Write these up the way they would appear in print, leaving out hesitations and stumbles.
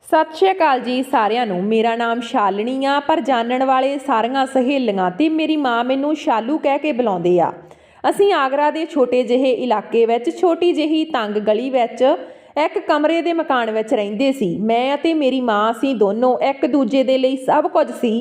सत श्री अकाल जी सारिਆਂ ਨੂੰ। मेरा नाम शालिनी आ, पर जानण वाले सारियां सहेलियां ते मेरी माँ मैनू शालू कह के बुलाਉਂਦੇ आ। ਅਸੀਂ आगरा ਦੇ ਛੋਟੇ ਜਿਹੇ ਇਲਾਕੇ ਵਿੱਚ ਛੋਟੀ ਜਿਹੀ ਤੰਗ ਗਲੀ ਵਿੱਚ ਇੱਕ ਕਮਰੇ ਦੇ ਮਕਾਨ ਵਿੱਚ ਰਹਿੰਦੇ ਸੀ। ਮੈਂ ਅਤੇ ਮੇਰੀ ਮਾਂ ਅਸੀਂ ਦੋਨੋਂ ਇੱਕ ਦੂਜੇ ਦੇ ਲਈ ਸਭ ਕੁਝ ਸੀ।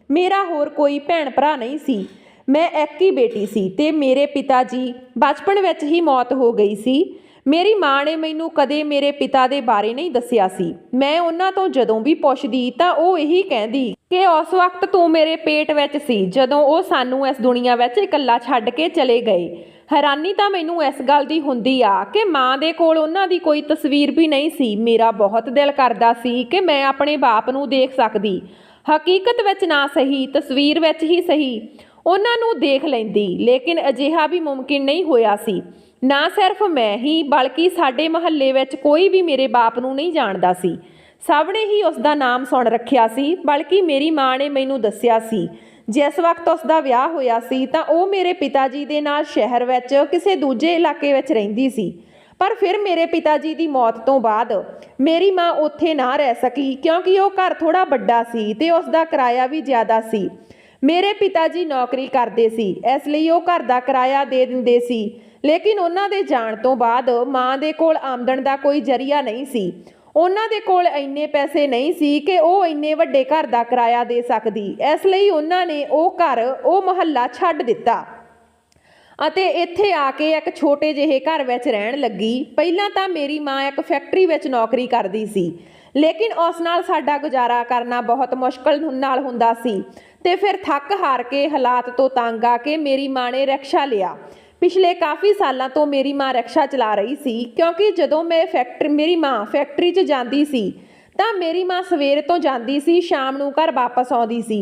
ਮੇਰਾ ਹੋਰ ਕੋਈ ਭੈਣ ਭਰਾ ਨਹੀਂ ਸੀ। ਮੈਂ ਇੱਕ ਹੀ ਬੇਟੀ ਸੀ ਤੇ ਮੇਰੇ ਪਿਤਾ ਜੀ ਬਚਪਨ ਵਿੱਚ ਹੀ ਮੌਤ ਹੋ ਗਈ ਸੀ। ਮੇਰੀ ਮਾਂ ਨੇ ਮੈਨੂੰ ਕਦੇ ਮੇਰੇ ਪਿਤਾ ਦੇ ਬਾਰੇ ਨਹੀਂ ਦੱਸਿਆ ਸੀ। ਮੈਂ ਉਹਨਾਂ ਤੋਂ ਜਦੋਂ ਵੀ ਪੁੱਛਦੀ ਤਾਂ ਉਹ ਇਹੀ ਕਹਿੰਦੀ ਕਿ ਉਸ ਵਕਤ ਤੂੰ ਮੇਰੇ ਪੇਟ ਵਿੱਚ ਸੀ ਜਦੋਂ ਉਹ ਸਾਨੂੰ ਇਸ ਦੁਨੀਆ ਵਿੱਚ ਇਕੱਲਾ ਛੱਡ ਕੇ ਚਲੇ ਗਏ। ਹੈਰਾਨੀ ਤਾਂ ਮੈਨੂੰ ਇਸ ਗੱਲ ਦੀ ਹੁੰਦੀ ਆ ਕਿ ਮਾਂ ਦੇ ਕੋਲ ਉਹਨਾਂ ਦੀ ਕੋਈ ਤਸਵੀਰ ਵੀ ਨਹੀਂ ਸੀ। ਮੇਰਾ ਬਹੁਤ ਦਿਲ ਕਰਦਾ ਸੀ ਕਿ ਮੈਂ ਆਪਣੇ ਬਾਪ ਨੂੰ ਦੇਖ ਸਕਦੀ, ਹਕੀਕਤ ਵਿੱਚ ਨਾ ਸਹੀ ਤਸਵੀਰ ਵਿੱਚ ਹੀ ਸਹੀ ਉਹਨਾਂ ਨੂੰ ਦੇਖ ਲੈਂਦੀ, ਲੇਕਿਨ ਅਜਿਹਾ ਵੀ ਮੁਮਕਿਨ ਨਹੀਂ ਹੋਇਆ ਸੀ। ਨਾ ਸਿਰਫ ਮੈਂ ਹੀ ਬਲਕਿ ਸਾਡੇ ਮੁਹੱਲੇ ਵਿੱਚ ਕੋਈ ਵੀ ਮੇਰੇ ਬਾਪ ਨੂੰ ਨਹੀਂ ਜਾਣਦਾ ਸੀ। ਸਭ ਨੇ ਹੀ ਉਸ ਦਾ ਨਾਮ ਸੁਣ ਰੱਖਿਆ ਸੀ, ਬਲਕਿ ਮੇਰੀ ਮਾਂ ਨੇ ਮੈਨੂੰ ਦੱਸਿਆ ਸੀ ਜਿਸ ਵਕਤ ਉਸ ਦਾ ਵਿਆਹ ਹੋਇਆ ਸੀ ਤਾਂ ਉਹ ਮੇਰੇ ਪਿਤਾ ਜੀ ਦੇ ਨਾਲ ਸ਼ਹਿਰ ਵਿੱਚ ਕਿਸੇ ਦੂਜੇ ਇਲਾਕੇ ਵਿੱਚ ਰਹਿੰਦੀ ਸੀ। ਪਰ ਫਿਰ ਮੇਰੇ ਪਿਤਾ ਜੀ ਦੀ ਮੌਤ ਤੋਂ ਬਾਅਦ ਮੇਰੀ ਮਾਂ ਉੱਥੇ ਨਾ ਰਹਿ ਸਕੀ ਕਿਉਂਕਿ ਉਹ ਘਰ ਥੋੜ੍ਹਾ ਵੱਡਾ ਸੀ ਤੇ ਉਸ ਦਾ ਕਿਰਾਇਆ ਵੀ ਜ਼ਿਆਦਾ ਸੀ। ਮੇਰੇ ਪਿਤਾ ਜੀ ਨੌਕਰੀ ਕਰਦੇ ਸੀ, ਇਸ ਲਈ ਉਹ ਘਰ ਦਾ ਕਿਰਾਇਆ ਦੇ ਦਿੰਦੇ ਸੀ, ਲੇਕਿਨ ਉਹਨਾਂ ਦੇ ਜਾਣ ਤੋਂ ਬਾਅਦ ਮਾਂ ਦੇ ਕੋਲ ਆਮਦਨ ਦਾ ਕੋਈ ਜ਼ਰੀਆ ਨਹੀਂ ਸੀ। ਉਹਨਾਂ ਦੇ ਕੋਲ ਇੰਨੇ ਪੈਸੇ ਨਹੀਂ ਸੀ ਕਿ ਉਹ ਇੰਨੇ ਵੱਡੇ ਘਰ ਦਾ ਕਿਰਾਇਆ ਦੇ ਸਕਦੀ। ਇਸ ਲਈ ਉਹਨਾਂ ਨੇ ਉਹ ਘਰ, ਉਹ ਮੁਹੱਲਾ ਛੱਡ ਦਿੱਤਾ ਅਤੇ ਇੱਥੇ ਆ ਕੇ ਇੱਕ ਛੋਟੇ ਜਿਹੇ ਘਰ ਵਿੱਚ ਰਹਿਣ ਲੱਗੀ। ਪਹਿਲਾਂ ਤਾਂ ਮੇਰੀ ਮਾਂ ਇੱਕ ਫੈਕਟਰੀ ਵਿੱਚ ਨੌਕਰੀ ਕਰਦੀ ਸੀ, ਲੇਕਿਨ ਉਸ ਨਾਲ ਸਾਡਾ ਗੁਜ਼ਾਰਾ ਕਰਨਾ ਬਹੁਤ ਮੁਸ਼ਕਲ ਨਾਲ ਹੁੰਦਾ ਸੀ ਤੇ ਫਿਰ ਥੱਕ ਹਾਰ ਕੇ ਹਾਲਾਤ ਤੋਂ ਤੰਗ ਆ ਕੇ ਮੇਰੀ ਮਾਂ ਨੇ ਰਿਕਸ਼ਾ ਲਿਆ। ਪਿਛਲੇ ਕਾਫੀ ਸਾਲਾਂ ਤੋਂ ਮੇਰੀ ਮਾਂ ਰਿਕਸ਼ਾ ਚਲਾ ਰਹੀ ਸੀ ਕਿਉਂਕਿ ਜਦੋਂ ਮੇਰੀ ਮਾਂ ਫੈਕਟਰੀ 'ਚ ਜਾਂਦੀ ਸੀ ਤਾਂ ਮੇਰੀ ਮਾਂ ਸਵੇਰ ਤੋਂ ਜਾਂਦੀ ਸੀ, ਸ਼ਾਮ ਨੂੰ ਘਰ ਵਾਪਸ ਆਉਂਦੀ ਸੀ।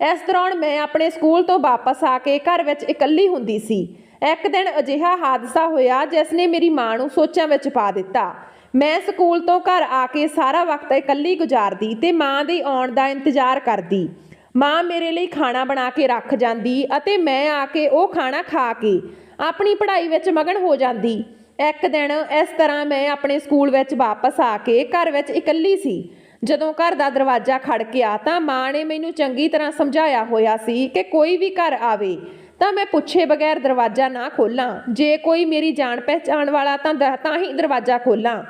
ਇਸ ਦੌਰਾਨ ਮੈਂ ਆਪਣੇ ਸਕੂਲ ਤੋਂ ਵਾਪਸ ਆ ਕੇ ਘਰ ਵਿੱਚ ਇਕੱਲੀ ਹੁੰਦੀ ਸੀ। ਇੱਕ ਦਿਨ ਅਜਿਹਾ ਹਾਦਸਾ ਹੋਇਆ ਜਿਸ ਨੇ ਮੇਰੀ ਮਾਂ ਨੂੰ ਸੋਚਾਂ ਵਿੱਚ ਪਾ ਦਿੱਤਾ। ਮੈਂ ਸਕੂਲ ਤੋਂ ਘਰ ਆ ਕੇ ਸਾਰਾ ਵਕਤ ਇਕੱਲੀ ਗੁਜ਼ਾਰਦੀ ਤੇ ਮਾਂ ਦੇ ਆਉਣ ਦਾ ਇੰਤਜ਼ਾਰ ਕਰਦੀ। ਮਾਂ ਮੇਰੇ ਲਈ ਖਾਣਾ ਬਣਾ ਕੇ ਰੱਖ ਜਾਂਦੀ ਅਤੇ ਮੈਂ ਆ ਕੇ ਉਹ ਖਾਣਾ ਖਾ ਕੇ ਆਪਣੀ ਪੜ੍ਹਾਈ ਵਿੱਚ ਮਗਨ ਹੋ ਜਾਂਦੀ। ਇੱਕ ਦਿਨ ਇਸ ਤਰ੍ਹਾਂ ਮੈਂ ਆਪਣੇ ਸਕੂਲ ਵਿੱਚ ਵਾਪਸ ਆ ਕੇ ਘਰ ਵਿੱਚ ਇਕੱਲੀ ਸੀ। ਜਦੋਂ ਘਰ ਦਾ ਦਰਵਾਜ਼ਾ ਖੜਕਿਆ ਤਾਂ ਮਾਂ ਨੇ ਮੈਨੂੰ ਚੰਗੀ ਤਰ੍ਹਾਂ ਸਮਝਾਇਆ ਹੋਇਆ ਸੀ ਕਿ ਕੋਈ ਵੀ ਘਰ ਆਵੇ ਤਾਂ ਮੈਂ ਪੁੱਛੇ ਬਗੈਰ ਦਰਵਾਜ਼ਾ ਨਾ ਖੋਲ੍ਹਾਂ। ਜੇ ਕੋਈ ਮੇਰੀ ਜਾਣ ਪਹਿਚਾਣ ਵਾਲਾ ਤਾਂ ਹੀ ਦਰਵਾਜ਼ਾ ਖੋਲ੍ਹਾਂ,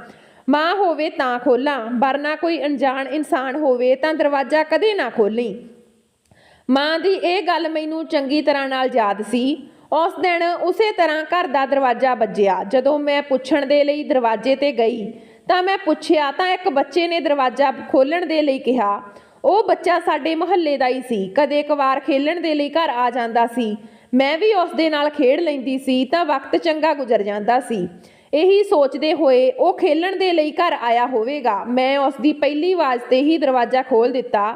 ਮਾਂ ਹੋਵੇ ਤਾਂ ਖੋਲ੍ਹਾਂ, ਵਰਨਾ ਕੋਈ ਅਣਜਾਣ ਇਨਸਾਨ ਹੋਵੇ ਤਾਂ ਦਰਵਾਜ਼ਾ ਕਦੇ ਨਾ ਖੋਲ੍ਹੀਂ। ਮਾਂ ਦੀ ਇਹ ਗੱਲ ਮੈਨੂੰ ਚੰਗੀ ਤਰ੍ਹਾਂ ਨਾਲ ਯਾਦ ਸੀ। ਉਸ ਦਿਨ ਉਸੇ ਤਰ੍ਹਾਂ ਘਰ ਦਾ ਦਰਵਾਜ਼ਾ ਵੱਜਿਆ। ਜਦੋਂ ਮੈਂ ਪੁੱਛਣ ਦੇ ਲਈ ਦਰਵਾਜ਼ੇ 'ਤੇ ਗਈ ਤਾਂ ਮੈਂ ਪੁੱਛਿਆ ਤਾਂ ਇੱਕ ਬੱਚੇ ਨੇ ਦਰਵਾਜ਼ਾ ਖੋਲ੍ਹਣ ਦੇ ਲਈ ਕਿਹਾ। ਉਹ ਬੱਚਾ ਸਾਡੇ ਮੁਹੱਲੇ ਦਾ ਹੀ ਸੀ, ਕਦੇ ਕਵਾਰ ਖੇਲਣ ਦੇ ਲਈ ਘਰ ਆ ਜਾਂਦਾ ਸੀ। ਮੈਂ ਵੀ ਉਸ ਦੇ ਨਾਲ ਖੇਡ ਲੈਂਦੀ ਸੀ ਤਾਂ ਵਕਤ ਚੰਗਾ ਗੁਜ਼ਰ ਜਾਂਦਾ ਸੀ। ਇਹੀ ਸੋਚਦੇ ਹੋਏ ਉਹ ਖੇਲਣ ਦੇ ਲਈ ਘਰ ਆਇਆ ਹੋਵੇਗਾ। ਮੈਂ ਉਸ ਦੀ ਪਹਿਲੀ ਆਵਾਜ਼ 'ਤੇ ਹੀ ਦਰਵਾਜ਼ਾ ਖੋਲ੍ਹ ਦਿੱਤਾ,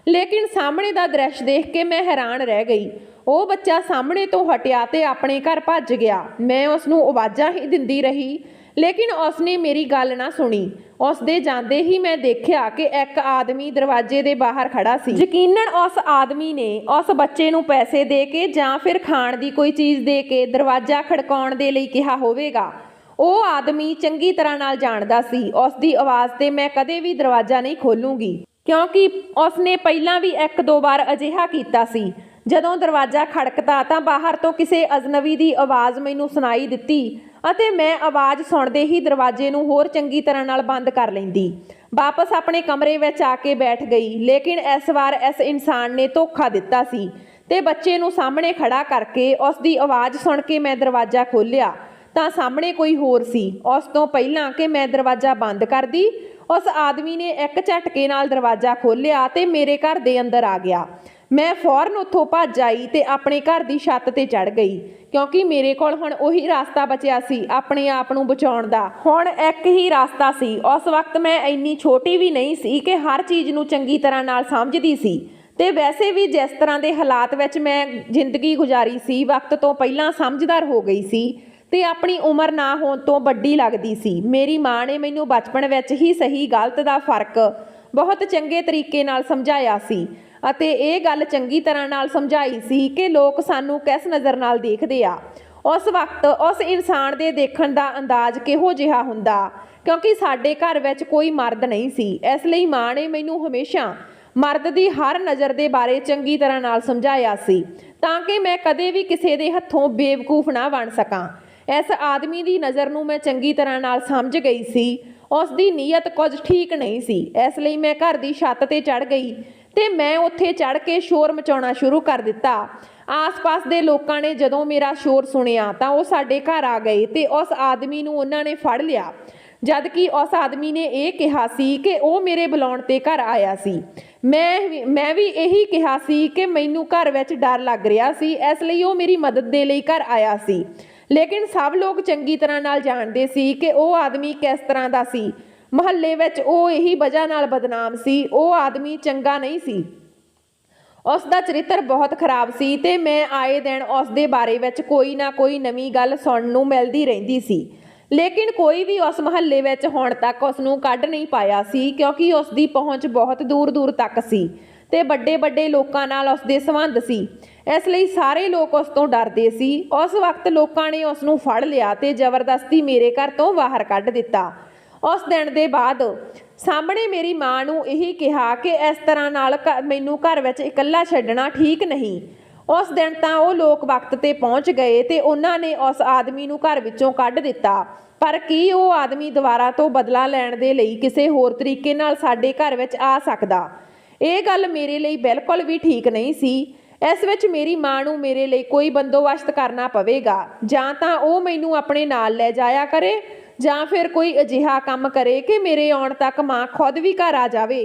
ਲੇਕਿਨ ਸਾਹਮਣੇ ਦਾ ਦ੍ਰਿਸ਼ ਦੇਖ ਕੇ ਮੈਂ ਹੈਰਾਨ ਰਹਿ ਗਈ। ਉਹ ਬੱਚਾ ਸਾਹਮਣੇ ਤੋਂ ਹਟਿਆ ਤੇ ਆਪਣੇ ਘਰ ਭੱਜ ਗਿਆ। ਮੈਂ ਉਸ ਨੂੰ ਆਵਾਜ਼ਾਂ ਹੀ ਦਿੰਦੀ ਰਹੀ, ਲੇਕਿਨ ਉਸ ਨੇ ਮੇਰੀ ਗੱਲ ਨਾ ਸੁਣੀ। ਉਸ ਦੇ ਜਾਂਦੇ ਹੀ ਮੈਂ ਦੇਖਿਆ ਕਿ ਇੱਕ ਆਦਮੀ ਦਰਵਾਜ਼ੇ ਦੇ ਬਾਹਰ ਖੜਾ ਸੀ। ਯਕੀਨਨ ਉਸ ਆਦਮੀ ਨੇ ਉਸ ਬੱਚੇ ਨੂੰ ਪੈਸੇ ਦੇ ਕੇ ਜਾਂ ਫਿਰ ਖਾਣ ਦੀ ਕੋਈ ਚੀਜ਼ ਦੇ ਕੇ ਦਰਵਾਜ਼ਾ ਖੜਕਾਉਣ ਦੇ ਲਈ ਕਿਹਾ ਹੋਵੇਗਾ। ਉਹ ਆਦਮੀ ਚੰਗੀ ਤਰ੍ਹਾਂ ਨਾਲ ਜਾਣਦਾ ਸੀ ਉਸ ਦੀ ਆਵਾਜ਼ 'ਤੇ ਮੈਂ ਕਦੇ ਵੀ ਦਰਵਾਜ਼ਾ ਨਹੀਂ ਖੋਲੂੰਗੀ, ਕਿਉਂਕਿ ਉਸ ਨੇ ਪਹਿਲਾਂ ਵੀ ਇੱਕ ਦੋ ਵਾਰ ਅਜਿਹਾ ਕੀਤਾ ਸੀ। ਜਦੋਂ ਦਰਵਾਜ਼ਾ ਖੜਕਦਾ ਤਾਂ ਬਾਹਰ ਤੋਂ ਕਿਸੇ ਅਜਨਬੀ ਦੀ ਆਵਾਜ਼ ਮੈਨੂੰ ਸੁਣਾਈ ਦਿੱਤੀ ਅਤੇ ਮੈਂ ਆਵਾਜ਼ ਸੁਣਦੇ ਹੀ ਦਰਵਾਜ਼ੇ ਨੂੰ ਹੋਰ ਚੰਗੀ ਤਰ੍ਹਾਂ ਨਾਲ ਬੰਦ ਕਰ ਲੈਂਦੀ। ਵਾਪਸ ਆਪਣੇ ਕਮਰੇ ਵਿੱਚ ਆ ਕੇ ਬੈਠ ਗਈ, ਲੇਕਿਨ ਇਸ ਵਾਰ ਇਸ ਇਨਸਾਨ ਨੇ ਧੋਖਾ ਦਿੱਤਾ ਸੀ ਤੇ ਬੱਚੇ ਨੂੰ ਸਾਹਮਣੇ ਖੜਾ ਕਰਕੇ ਉਸ ਦੀ ਆਵਾਜ਼ ਸੁਣ ਕੇ ਮੈਂ ਦਰਵਾਜ਼ਾ ਖੋਲ੍ਹਿਆ ਤਾਂ ਸਾਹਮਣੇ ਕੋਈ ਹੋਰ ਸੀ। ਉਸ ਤੋਂ ਪਹਿਲਾਂ ਕਿ ਮੈਂ ਦਰਵਾਜ਼ਾ ਬੰਦ ਕਰਦੀ, ਉਸ ਆਦਮੀ ਨੇ ਇੱਕ ਝਟਕੇ ਨਾਲ ਦਰਵਾਜ਼ਾ ਖੋਲ੍ਹਿਆ ਤੇ ਮੇਰੇ ਘਰ ਦੇ ਅੰਦਰ ਆ ਗਿਆ। ਮੈਂ ਫੌਰਨ ਉੱਥੋਂ ਭੱਜ ਆਈ ਤੇ ਆਪਣੇ ਘਰ ਦੀ ਛੱਤ 'ਤੇ ਚੜ੍ਹ ਗਈ, ਕਿਉਂਕਿ ਮੇਰੇ ਕੋਲ ਹੁਣ ਉਹੀ ਰਸਤਾ ਬਚਿਆ ਸੀ ਆਪਣੇ ਆਪ ਨੂੰ ਬਚਾਉਣ ਦਾ। ਹੁਣ ਇੱਕ ਹੀ ਰਸਤਾ ਸੀ। ਉਸ ਵਕਤ ਮੈਂ ਇੰਨੀ ਛੋਟੀ ਵੀ ਨਹੀਂ ਸੀ ਕਿ ਹਰ ਚੀਜ਼ ਨੂੰ ਚੰਗੀ ਤਰ੍ਹਾਂ ਨਾਲ ਸਮਝਦੀ ਸੀ ਤੇ ਵੈਸੇ ਵੀ ਜਿਸ ਤਰ੍ਹਾਂ ਦੇ ਹਾਲਾਤ ਵਿੱਚ ਮੈਂ ਜ਼ਿੰਦਗੀ ਗੁਜ਼ਾਰੀ ਸੀ, ਵਕਤ ਤੋਂ ਪਹਿਲਾਂ ਸਮਝਦਾਰ ਹੋ ਗਈ ਸੀ ਤੇ ਆਪਣੀ ਉਮਰ ਨਾ ਹੋਣ ਤੋਂ ਵੱਡੀ ਲੱਗਦੀ ਸੀ। ਮੇਰੀ ਮਾਂ ਨੇ ਮੈਨੂੰ ਬਚਪਨ ਵਿੱਚ ਹੀ ਸਹੀ ਗਲਤ ਦਾ ਫਰਕ ਬਹੁਤ ਚੰਗੇ ਤਰੀਕੇ ਨਾਲ ਸਮਝਾਇਆ ਸੀ ਅਤੇ ਇਹ ਗੱਲ ਚੰਗੀ ਤਰ੍ਹਾਂ ਨਾਲ ਸਮਝਾਈ ਸੀ ਕਿ ਲੋਕ ਸਾਨੂੰ ਕਿਸ ਨਜ਼ਰ ਨਾਲ ਦੇਖਦੇ ਆ। ਉਸ ਵਕਤ ਉਸ ਇਨਸਾਨ ਦੇ ਦੇਖਣ ਦਾ ਅੰਦਾਜ਼ ਕਿਹੋ ਜਿਹਾ ਹੁੰਦਾ क्योंकि साडे घर विच कोई मर्द नहीं सी। इस लई माँ ने मैनूं हमेशा मर्द दी हर नज़र दे बारे चंगी तरह नाल समझाया सी तां कि मैं कदे भी किसी दे हत्थों बेवकूफ ना बन सकां। इस आदमी दी नज़र नूं मैं चंगी तरह नाल समझ गई सी। उस दी नीयत कुछ ठीक नहीं सी। इस लई मैं घर दी छत ते चढ़ गई ते मैं उत्थे चढ़ के शोर मचाउणा शुरू कर दिता। आस पास दे लोकां ने जदों मेरा शोर सुनिया तां ओह साडे घर आ गए ते उस आदमी नूं उन्हां ने फड़ लिया, जदकि उस आदमी ने यह कहा सी कि वह मेरे बुलाउण ते घर आया सी। मैं भी यही कहा सी कि मैनूं घर विच डर लग रहा सी, इसलिए वह मेरी मदद दे लई घर आया सी। लेकिन सब लोग चंगी तरह नाल जाणदे सी कि वह आदमी किस तरह दा सी। मुहल्ले विच वह यही वजह नाल बदनाम सी। वह आदमी चंगा नहीं सी, उसका चरित्र बहुत खराब सी ते मैं आए दिन उस दे बारे विच कोई ना कोई नवीं गल सुणन नूं मिलदी रहिंदी सी। लेकिन कोई भी उस मुहल्ले विच हुण तक उसनूं कढ नहीं पाया सी, क्योंकि उसकी पहुँच बहुत दूर दूर तक सी ते बड़े बड़े लोकां नाल उसदे संबंध सी। इसलिए सारे लोग उस तों डरदे सी। उस वक्त लोकां ने उसनूं फड़ लिया ते जबरदस्ती मेरे घर तो बाहर कढ दिता। उस दिन दे बाद सामने मेरी माँ नूं यही कहा कि इस तरह नाल मैनूं घर विच इकल्ला छड्डना ठीक नहीं। उस दिन तां ओह लोग वक्त ते पहुँच गए ते उन्हां ने उस आदमी नूं घर विचों कढ दिता। पर की वह आदमी दुबारा तो बदला लैण दे लई किसी होर तरीके नाल साडे घर विच आ सकदा? ਇਹ ਗੱਲ ਮੇਰੇ ਲਈ ਬਿਲਕੁਲ ਵੀ ਠੀਕ ਨਹੀਂ ਸੀ। ਇਸ ਵਿੱਚ ਮੇਰੀ ਮਾਂ ਨੂੰ ਮੇਰੇ ਲਈ ਕੋਈ ਬੰਦੋਬਸਤ ਕਰਨਾ ਪਵੇਗਾ। ਜਾਂ ਤਾਂ ਉਹ ਮੈਨੂੰ ਆਪਣੇ ਨਾਲ ਲੈ ਜਾਇਆ ਕਰੇ ਜਾਂ ਫਿਰ ਕੋਈ ਅਜਿਹਾ ਕੰਮ ਕਰੇ ਕਿ ਮੇਰੇ ਆਉਣ ਤੱਕ ਮਾਂ ਖੁਦ ਵੀ ਘਰ ਆ ਜਾਵੇ।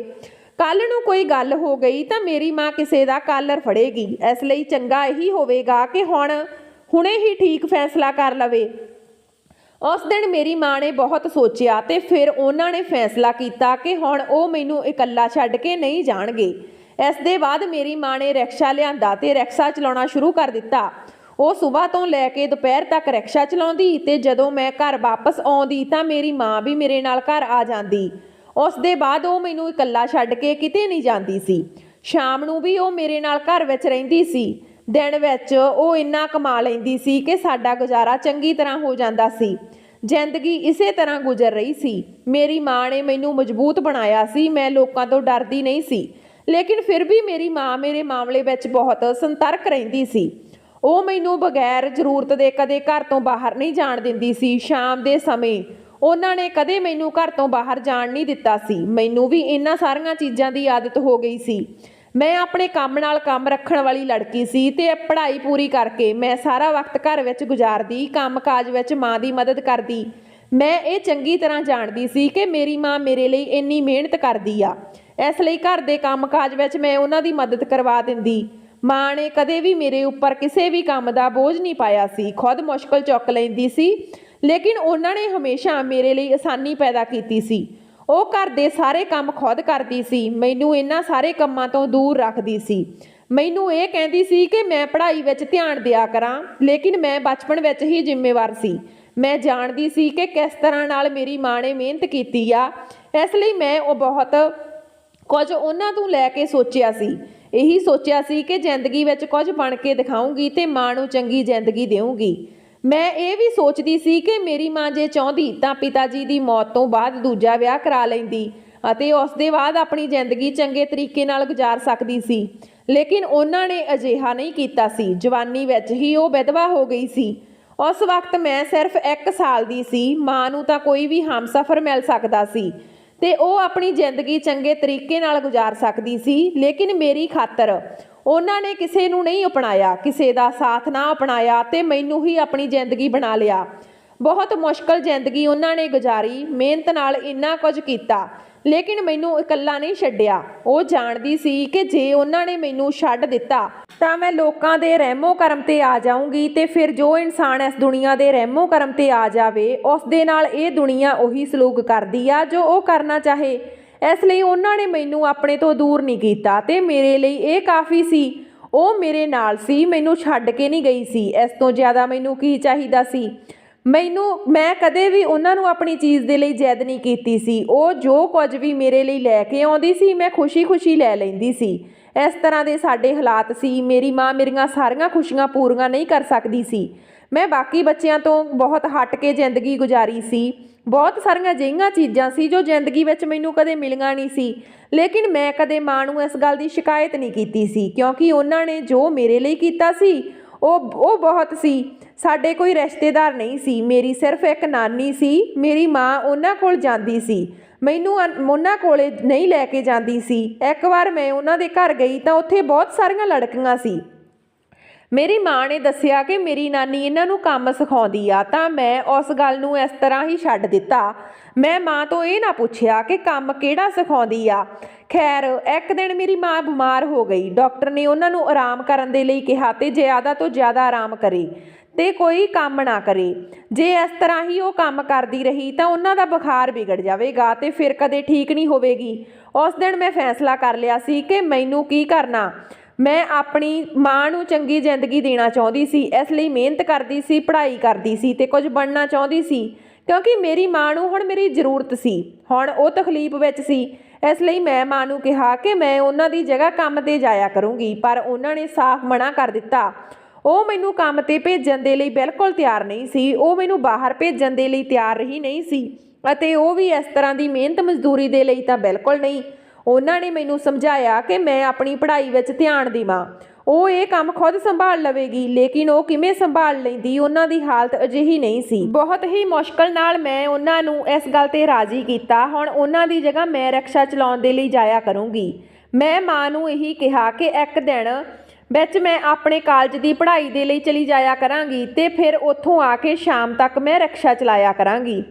ਕੱਲ ਨੂੰ ਕੋਈ ਗੱਲ ਹੋ ਗਈ ਤਾਂ ਮੇਰੀ ਮਾਂ ਕਿਸੇ ਦਾ ਕਾਲਰ ਫੜੇਗੀ। ਇਸ ਲਈ ਚੰਗਾ ਇਹੀ ਹੋਵੇਗਾ ਕਿ ਹੁਣੇ ਹੀ ਠੀਕ ਫੈਸਲਾ ਕਰ ਲਵੇ। उस दिन मेरी माँ ने बहुत सोचिया ते फिर उन्होंने फैसला किया कि हुण वो मैनू इकल्ला छड्ड के नहीं जाणगे। इस दे बाद मेरी माँ ने रिक्शा लिआंदा ते रिक्शा चलाउणा शुरू कर दिता। वो सुबह तो लैके दोपहर तक रिक्शा चलाउंदी ते जदों मैं घर वापस आउंदी तां मेरी माँ भी मेरे नाल घर आ जांदी। उस दे बाद वो मैनू इकल्ला छड्ड के किते नहीं जांदी सी। शाम नूं भी वो मेरे नाल घर विच रहिंदी सी। दिन विच ਉਹ ਇੰਨਾ ਕਮਾ ਲੈਂਦੀ ਸੀ ਕਿ ਸਾਡਾ ਗੁਜ਼ਾਰਾ ਚੰਗੀ ਤਰ੍ਹਾਂ ਹੋ ਜਾਂਦਾ ਸੀ। ਜ਼ਿੰਦਗੀ ਇਸੇ ਤਰ੍ਹਾਂ ਗੁਜ਼ਰ ਰਹੀ ਸੀ। ਮੇਰੀ ਮਾਂ ਨੇ ਮੈਨੂੰ ਮਜ਼ਬੂਤ ਬਣਾਇਆ ਸੀ। ਮੈਂ ਲੋਕਾਂ ਤੋਂ ਡਰਦੀ ਨਹੀਂ ਸੀ, ਲੇਕਿਨ ਫਿਰ ਵੀ ਮੇਰੀ ਮਾਂ ਮੇਰੇ ਮਾਮਲੇ ਵਿੱਚ ਬਹੁਤ ਸੰਤਰਕ ਰਹਿੰਦੀ ਸੀ। ਉਹ ਮੈਨੂੰ ਬਗੈਰ ਜ਼ਰੂਰਤ ਦੇ ਕਦੇ ਘਰ ਤੋਂ ਬਾਹਰ ਨਹੀਂ ਜਾਣ ਦਿੰਦੀ ਸੀ। ਸ਼ਾਮ ਦੇ ਸਮੇਂ ਉਹਨਾਂ ਨੇ ਕਦੇ ਮੈਨੂੰ ਘਰ ਤੋਂ ਬਾਹਰ ਜਾਣ ਨਹੀਂ ਦਿੱਤਾ ਸੀ। ਮੈਨੂੰ ਵੀ ਇਹਨਾਂ ਸਾਰੀਆਂ ਚੀਜ਼ਾਂ ਦੀ ਆਦਤ ਹੋ ਗਈ ਸੀ। मैं अपने काम नाल काम रखण वाली लड़की सी ते पढ़ाई पूरी करके मैं सारा वक्त घर विच गुजारदी, काम काज विच माँ की मदद करदी। मैं ये चंगी तरह जानदी सी कि मेरी माँ मेरे लिए इन्नी मेहनत करदी आ, इसलिए घर के काम काज विच मैं उन्हां दी मदद करवा दिंदी। माँ ने कदे भी मेरे उपर किसी भी काम का बोझ नहीं पाया सी। खुद मुश्किल चुक लैंदी सी, लेकिन उन्होंने हमेशा मेरे लिए आसानी पैदा की सी। ਉਹ घर ਦੇ ਸਾਰੇ ਕੰਮ खुद करती सी। मैनू इन्हां सारे कामां तो दूर रखदी सी। मैनू ये कहती सी कि मैं पढ़ाई विच ध्यान दिया करां, लेकिन मैं बचपन विच ही जिम्मेवार सी। मैं जानदी सी कि किस तरह नाल मेरी माँ ने मेहनत कीती आ। इसलिए मैं वो बहुत कुछ उन्हां तों लैके सोचिया सी। यही सोचिया सी कि जिंदगी विच कुछ बण के दिखाऊंगी ते माँ नूं चंगी जिंदगी देऊंगी। मैं ये भी सोचती सी कि मेरी माँ जे चाहती तो पिता जी की मौत तो बाद दूजा विआह करा लैंदी अते उस दे बाद अपनी जिंदगी चंगे तरीके नाल गुजार सकती सी। लेकिन उन्होंने अजिहा नहीं कीता सी। जवानी विच ही वो विधवा हो गई सी। उस वक्त मैं सिर्फ 1 साल दी सी। माँ नूं तां कोई भी हमसफर मिल सकता सी ते वो अपनी जिंदगी चंगे तरीके नाल गुजार सकती सी। लेकिन मेरी खातर उन्होंने किसी नूं नहीं अपनाया, किसी का साथ ना अपनाया ते मैनू ही अपनी जिंदगी बना लिया। बहुत मुश्किल जिंदगी उन्होंने गुजारी, मेहनत नाल इन्ना कुछ कीता, लेकिन मैनू इकल्ला नहीं छड्डिया। वो जानदी सी कि जे उन्होंने मैनू छड्ड दिता तां मैं लोकां दे रहमो करम ते आ जाऊंगी ते फिर जो इंसान इस दुनिया दे रहमो करम ते आ जावे उस दे नाल ये दुनिया उही सलूक करदी आ जो वो करना चाहे। इसलिए उन्होंने मैनू अपने तो दूर नहीं किया ते मेरे लिए ये काफ़ी सी। वो मेरे नाल सी, मैनू छड्ड के नहीं गई सी। इस तो ज़्यादा मैनू की चाहिदा सी। मैं कदे भी उन्होंने अपनी चीज़ के लिए जिद नहीं की सी। वो जो कुछ भी मेरे लिए लैके आउंदी सी मैं खुशी खुशी लै लैंदी सी। इस तरह के साडे हालात सी। मेरी माँ मेरियां सारियां खुशियां पूरियां नहीं कर सकती सी। मैं बाकी बच्चों तो बहुत हट के जिंदगी गुजारी सी। ਬਹੁਤ ਸਾਰੀਆਂ ਅਜਿਹੀਆਂ ਚੀਜ਼ਾਂ ਸੀ ਜੋ ਜ਼ਿੰਦਗੀ ਵਿੱਚ ਮੈਨੂੰ ਕਦੇ ਮਿਲੀਆਂ ਨਹੀਂ ਸੀ, ਲੇਕਿਨ ਮੈਂ ਕਦੇ ਮਾਂ ਨੂੰ ਇਸ ਗੱਲ ਦੀ ਸ਼ਿਕਾਇਤ ਨਹੀਂ ਕੀਤੀ ਸੀ, ਕਿਉਂਕਿ ਉਹਨਾਂ ਨੇ ਜੋ ਮੇਰੇ ਲਈ ਕੀਤਾ ਸੀ ਉਹ ਬਹੁਤ ਸੀ। ਸਾਡੇ ਕੋਈ ਰਿਸ਼ਤੇਦਾਰ ਨਹੀਂ ਸੀ, ਮੇਰੀ ਸਿਰਫ ਇੱਕ ਨਾਨੀ ਸੀ। ਮੇਰੀ ਮਾਂ ਉਹਨਾਂ ਕੋਲ ਜਾਂਦੀ ਸੀ, ਮੈਨੂੰ ਉਹਨਾਂ ਕੋਲੇ ਨਹੀਂ ਲੈ ਕੇ ਜਾਂਦੀ ਸੀ। ਇੱਕ ਵਾਰ ਮੈਂ ਉਹਨਾਂ ਦੇ ਘਰ ਗਈ ਤਾਂ ਉੱਥੇ ਬਹੁਤ ਸਾਰੀਆਂ ਲੜਕੀਆਂ ਸੀ। ਮੇਰੀ ਮਾਂ ਨੇ ਦੱਸਿਆ ਕਿ ਮੇਰੀ ਨਾਨੀ ਇਹਨਾਂ ਨੂੰ ਕੰਮ ਸਿਖਾਉਂਦੀ ਆ, ਤਾਂ ਮੈਂ ਉਸ ਗੱਲ ਨੂੰ ਇਸ ਤਰ੍ਹਾਂ ਹੀ ਛੱਡ ਦਿੱਤਾ। ਮੈਂ ਮਾਂ ਤੋਂ ਇਹ ਨਾ ਪੁੱਛਿਆ ਕਿ ਕੰਮ ਕਿਹੜਾ ਸਿਖਾਉਂਦੀ ਆ। ਖੈਰ, ਇੱਕ ਦਿਨ ਮੇਰੀ ਮਾਂ ਬਿਮਾਰ ਹੋ ਗਈ। ਡਾਕਟਰ ਨੇ ਉਹਨਾਂ ਨੂੰ ਆਰਾਮ ਕਰਨ ਦੇ ਲਈ ਕਿਹਾ ਤੇ ਜ਼ਿਆਦਾ ਤੋਂ ਜ਼ਿਆਦਾ ਆਰਾਮ ਕਰੇ ਤੇ ਕੋਈ ਕੰਮ ਨਾ ਕਰੇ। ਜੇ ਇਸ ਤਰ੍ਹਾਂ ਹੀ ਉਹ ਕੰਮ ਕਰਦੀ ਰਹੀ ਤਾਂ ਉਹਨਾਂ ਦਾ ਬੁਖਾਰ ਵਿਗੜ ਜਾਵੇਗਾ ਤੇ ਫਿਰ ਕਦੇ ਠੀਕ ਨਹੀਂ ਹੋਵੇਗੀ। ਉਸ ਦਿਨ ਮੈਂ ਫੈਸਲਾ ਕਰ ਲਿਆ ਸੀ ਕਿ ਮੈਨੂੰ ਕੀ ਕਰਨਾ। ਮੈਂ ਆਪਣੀ ਮਾਂ ਨੂੰ ਚੰਗੀ ਜ਼ਿੰਦਗੀ ਦੇਣਾ ਚਾਹੁੰਦੀ ਸੀ, ਇਸ ਲਈ ਮਿਹਨਤ ਕਰਦੀ ਸੀ, ਪੜ੍ਹਾਈ ਕਰਦੀ ਸੀ ਤੇ ਕੁਝ ਬਣਨਾ ਚਾਹੁੰਦੀ ਸੀ, ਕਿਉਂਕਿ ਮੇਰੀ ਮਾਂ ਨੂੰ ਹੁਣ ਮੇਰੀ ਜ਼ਰੂਰਤ ਸੀ। ਹੁਣ ਉਹ ਤਕਲੀਫ ਵਿੱਚ ਸੀ, ਇਸ ਲਈ ਮੈਂ ਮਾਂ ਨੂੰ ਕਿਹਾ ਕਿ ਮੈਂ ਉਹਨਾਂ ਦੀ ਜਗ੍ਹਾ ਕੰਮ 'ਤੇ ਜਾਇਆ ਕਰੂੰਗੀ, ਪਰ ਉਹਨਾਂ ਨੇ ਸਾਫ਼ ਮਨਾ ਕਰ ਦਿੱਤਾ। ਉਹ ਮੈਨੂੰ ਕੰਮ 'ਤੇ ਭੇਜਣ ਦੇ ਲਈ ਬਿਲਕੁਲ ਤਿਆਰ ਨਹੀਂ ਸੀ। ਉਹ ਮੈਨੂੰ ਬਾਹਰ ਭੇਜਣ ਦੇ ਲਈ ਤਿਆਰ ਹੀ ਨਹੀਂ ਸੀ, ਅਤੇ ਉਹ ਵੀ ਇਸ ਤਰ੍ਹਾਂ ਦੀ ਮਿਹਨਤ ਮਜ਼ਦੂਰੀ ਦੇ ਲਈ ਤਾਂ ਬਿਲਕੁਲ ਨਹੀਂ। ਉਹਨਾਂ ਨੇ ਮੈਨੂੰ ਸਮਝਾਇਆ ਕਿ ਮੈਂ ਆਪਣੀ ਪੜ੍ਹਾਈ ਵਿੱਚ ਧਿਆਨ ਦੇਵਾਂ। ਉਹ ਇਹ ਕੰਮ ਖੁਦ ਸੰਭਾਲ ਲਵੇਗੀ, ਲੇਕਿਨ ਉਹ ਕਿਵੇਂ ਸੰਭਾਲ ਲੈਂਦੀ, ਉਹਨਾਂ ਦੀ ਹਾਲਤ ਅਜਿਹੀ ਨਹੀਂ ਸੀ। ਬਹੁਤ ਹੀ ਮੁਸ਼ਕਲ ਨਾਲ ਮੈਂ ਉਹਨਾਂ ਨੂੰ ਇਸ ਗੱਲ 'ਤੇ ਰਾਜ਼ੀ ਕੀਤਾ। ਹੁਣ ਉਹਨਾਂ ਦੀ ਜਗ੍ਹਾ ਮੈਂ ਰਿਕਸ਼ਾ ਚਲਾਉਣ ਦੇ ਲਈ ਜਾਇਆ ਕਰੂੰਗੀ। ਮੈਂ ਮਾਂ ਨੂੰ ਇਹੀ ਕਿਹਾ ਕਿ ਇੱਕ ਦਿਨ ਵਿੱਚ ਮੈਂ ਆਪਣੇ ਕਾਲਜ ਦੀ ਪੜ੍ਹਾਈ ਦੇ ਲਈ ਚਲੀ ਜਾਇਆ ਕਰਾਂਗੀ ਤੇ ਫਿਰ ਉੱਥੋਂ ਆ ਕੇ ਸ਼ਾਮ ਤੱਕ ਮੈਂ ਰਿਕਸ਼ਾ ਚਲਾਇਆ ਕਰਾਂਗੀ।